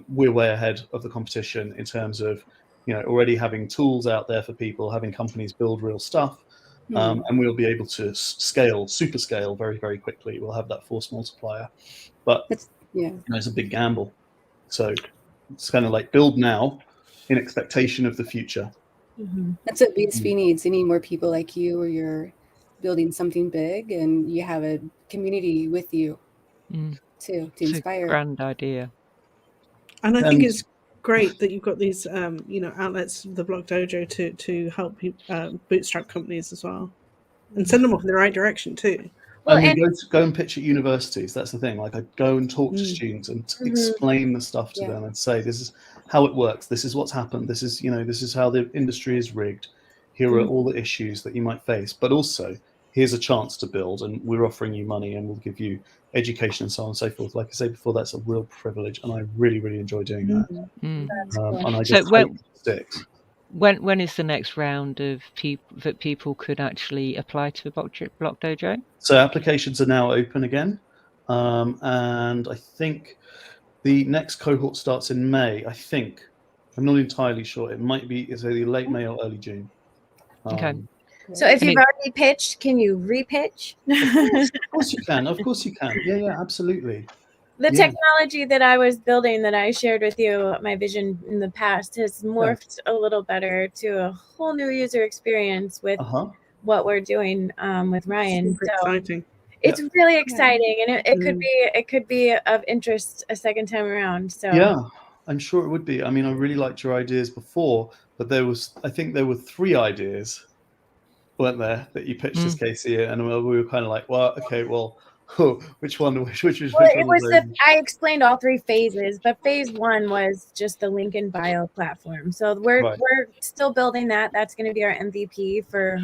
we're way ahead of the competition in terms of, already having tools out there for people, having companies build real stuff, and we'll be able to super scale very, very quickly. We'll have that force multiplier, but it's a big gamble. So it's kind of like build now in expectation of the future. That's what BSV needs. They need more people like you, where you're building something big and you have a community with you to inspire. It's a grand idea. And I think it's great that you've got these, outlets, the Block Dojo, to help bootstrap companies as well, and send them off in the right direction too. Well, and go and pitch at universities. That's the thing. Like, I go and talk to students and explain the stuff to them and say, this is how it works. This is what's happened. This is, this is how the industry is rigged. Here are all the issues that you might face, but also here's a chance to build, and we're offering you money and we'll give you education and so on and so forth. Like I said before, that's a real privilege, and I really, really enjoy doing that. And I just hope it sticks. When is the next round of people could actually apply to Block Dojo? So applications are now open again, and I think the next cohort starts in May. I think, I'm not entirely sure. It might be either late May or early June. Okay. So if you've already pitched, can you re-pitch? Of course you can. Of course you can. Yeah, absolutely. The technology that I was building, that I shared with you, my vision in the past, has morphed a little better to a whole new user experience with what we're doing with Ryan. Super exciting. It's really exciting, and it could be of interest a second time around. So yeah, I'm sure it would be. I mean, I really liked your ideas before, but I think there were 3 ideas, weren't there, that you pitched as Casey, and we were kind of like, well, okay, well, which one? Which I explained all 3 phases, but phase 1 was just the link in bio platform. So we're still building that. That's going to be our MVP for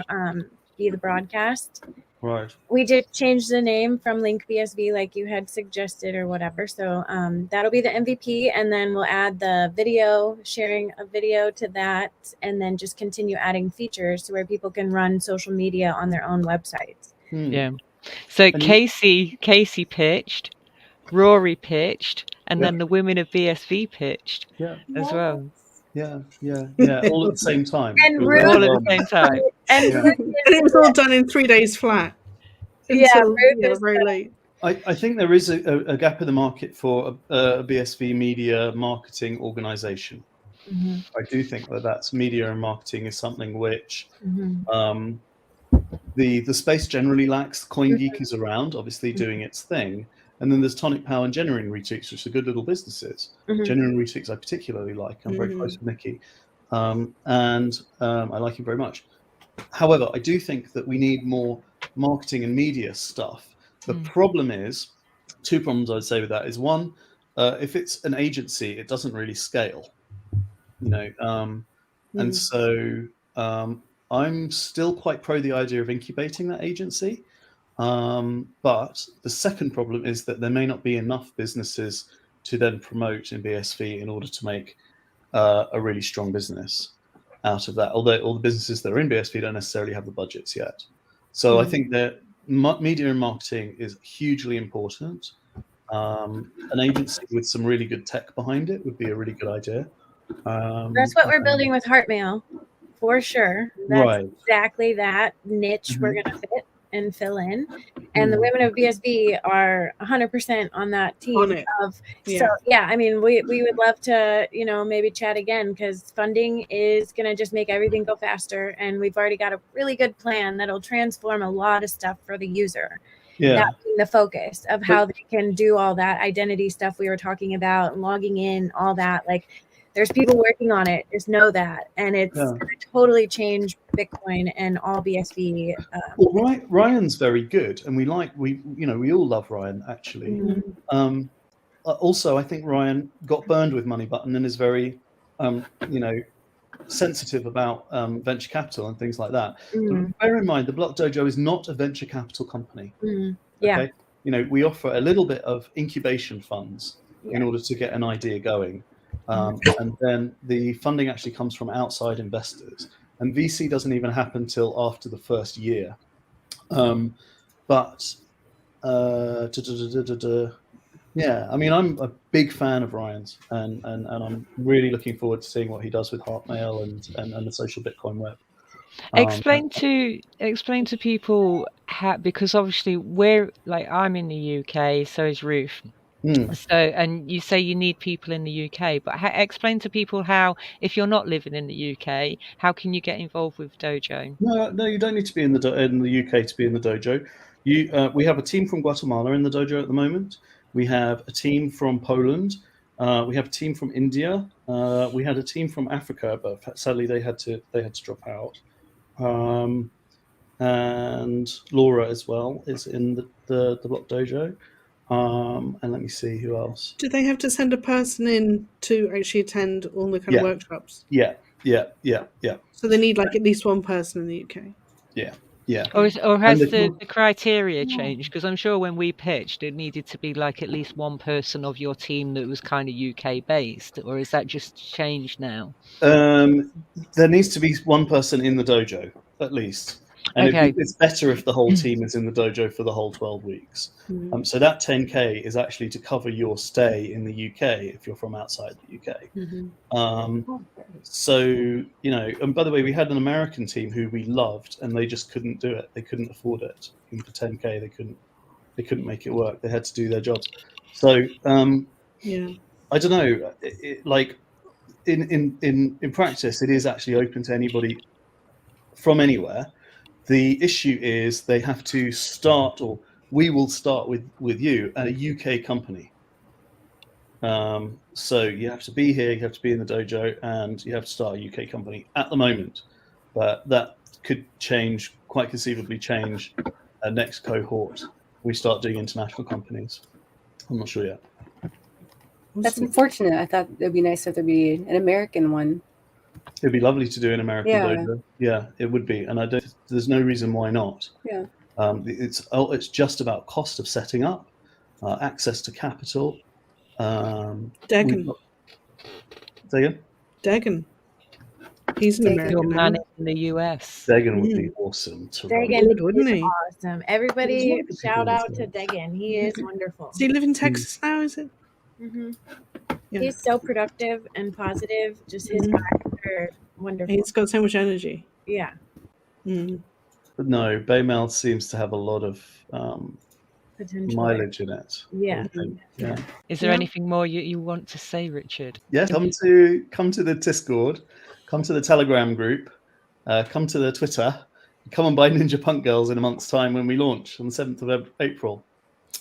Be the Broadcast. Right. We did change the name from Link BSV, like you had suggested, or whatever. So that'll be the MVP, and then we'll add the video, sharing a video to that, and then just continue adding features to where people can run social media on their own websites. Yeah. So Casey pitched, Rory pitched, and then the women of BSV pitched as well. Yeah, all at the same time. And Ruth, all at the same time. And it was all done in 3 days flat. Until, very late. I think there is a gap in the market for a BSV media marketing organization. I do think that's media and marketing is something which the space generally lacks. CoinGeek is around, obviously doing its thing. And then there's Tonic Power and Genuine Retweets, which are good little businesses. Genuine Retweets I particularly like. I'm very close with Nikki. And I like him very much. However, I do think that we need more marketing and media stuff. The problem is, 2 problems I'd say with that is, one, if it's an agency, it doesn't really scale. And so I'm still quite pro the idea of incubating that agency. But the second problem is that there may not be enough businesses to then promote in BSV in order to make a really strong business out of that. Although all the businesses that are in BSV don't necessarily have the budgets yet. So I think that media and marketing is hugely important. An agency with some really good tech behind it would be a really good idea. That's what we're building with Heartmail, for sure. That's exactly that niche we're going to fit and fill in. And the women of BSV are 100% on that team. So I mean, we would love to, maybe chat again, because funding is going to just make everything go faster. And we've already got a really good plan that'll transform a lot of stuff for the user. That being the focus of how they can do all that identity stuff we were talking about, logging in, all that. Like, there's people working on it. Just know that. And it's going to totally change Bitcoin and all BSV. Well, Ryan's very good. And we all love Ryan, actually. Also, I think Ryan got burned with Money Button and is very, sensitive about venture capital and things like that. But bear in mind, the Block Dojo is not a venture capital company. Yeah. Okay, we offer a little bit of incubation funds in order to get an idea going, and then the funding actually comes from outside investors. And VC doesn't even happen till after the first year. But yeah, I mean, I'm a big fan of Ryan's, and I'm really looking forward to seeing what he does with Heartmail and the social Bitcoin web. Explain to people how, because obviously I'm in the UK, so is Ruth. So, and you say you need people in the UK, but explain to people how, if you're not living in the UK, how can you get involved with Dojo? No, you don't need to be in the UK to be in the dojo. We have a team from Guatemala in the dojo at the moment. We have a team from Poland. We have a team from India. We had a team from Africa, but sadly they had to drop out. And Laura as well is in the Block Dojo. And let me see who else. Do they have to send a person in to actually attend all the kind of workshops? Yeah. So they need at least one person in the UK. Yeah. Or has the criteria changed? Because I'm sure when we pitched, it needed to be at least one person of your team that was kind of UK based, or is that just changed now? There needs to be one person in the dojo at least. And it's better if the whole team is in the dojo for the whole 12 weeks. So that 10K is actually to cover your stay in the UK if you're from outside the UK. So, and by the way, we had an American team who we loved, and they just couldn't do it. They couldn't afford it. And for 10K, they couldn't make it work. They had to do their jobs. So, I don't know. In practice, it is actually open to anybody from anywhere. The issue is they have to start, or we will start with you at a UK company. So you have to be here, you have to be in the dojo, and you have to start a UK company at the moment. But that could quite conceivably change next cohort. We start doing international companies. I'm not sure yet. That's unfortunate. I thought it'd be nice if there'd be an American one. It'd be lovely to do an American dojo. Yeah, it would be, and there's no reason why not. Yeah. It's just about cost of setting up, access to capital. Dagan. Say again? Dagan. He's an American. Your man in the US. Dagan would be awesome to run. Dagan wouldn't he? Awesome. Everybody shout out to Dagan. He is wonderful. Does he live in Texas now, is it? Yeah. He's so productive and positive. Just his vibes are wonderful. He's got so much energy. Yeah. But no, Baymel seems to have a lot of mileage in it. Yeah. Is there anything more you want to say, Richard? Yeah, come to the Discord, come to the Telegram group, come to the Twitter, come and buy Ninja Punk Girls in a month's time when we launch on the 7th of April.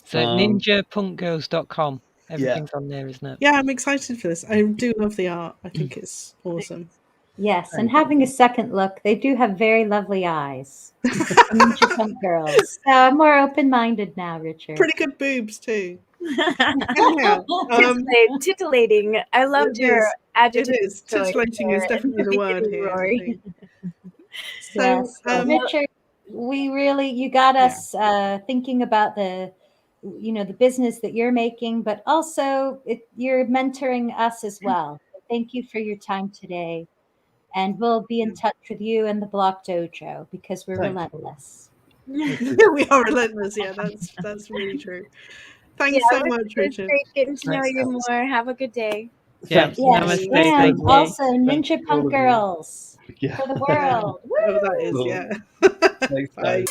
So ninjapunkgirls.com. Everything's on there, isn't it? Yeah, I'm excited for this. I do love the art. I think it's awesome. Yes, and having a second look, they do have very lovely eyes. Ninja Punk Girls. So I'm more open-minded now, Richard. Pretty good boobs too. Titillating. I loved your adjective. It is. Titillating is definitely the word here. So, Richard, you got us thinking about the business that you're making, but also you're mentoring us as well. Thank you for your time today. And we'll be in touch with you and the Block Dojo because we're relentless. We are relentless. Yeah, that's really true. Thanks so much, Richard. Great getting to know you more. Have a good day. Yes. And also Ninja Punk Girls for the world. Oh, that is, yeah. Thanks, bye.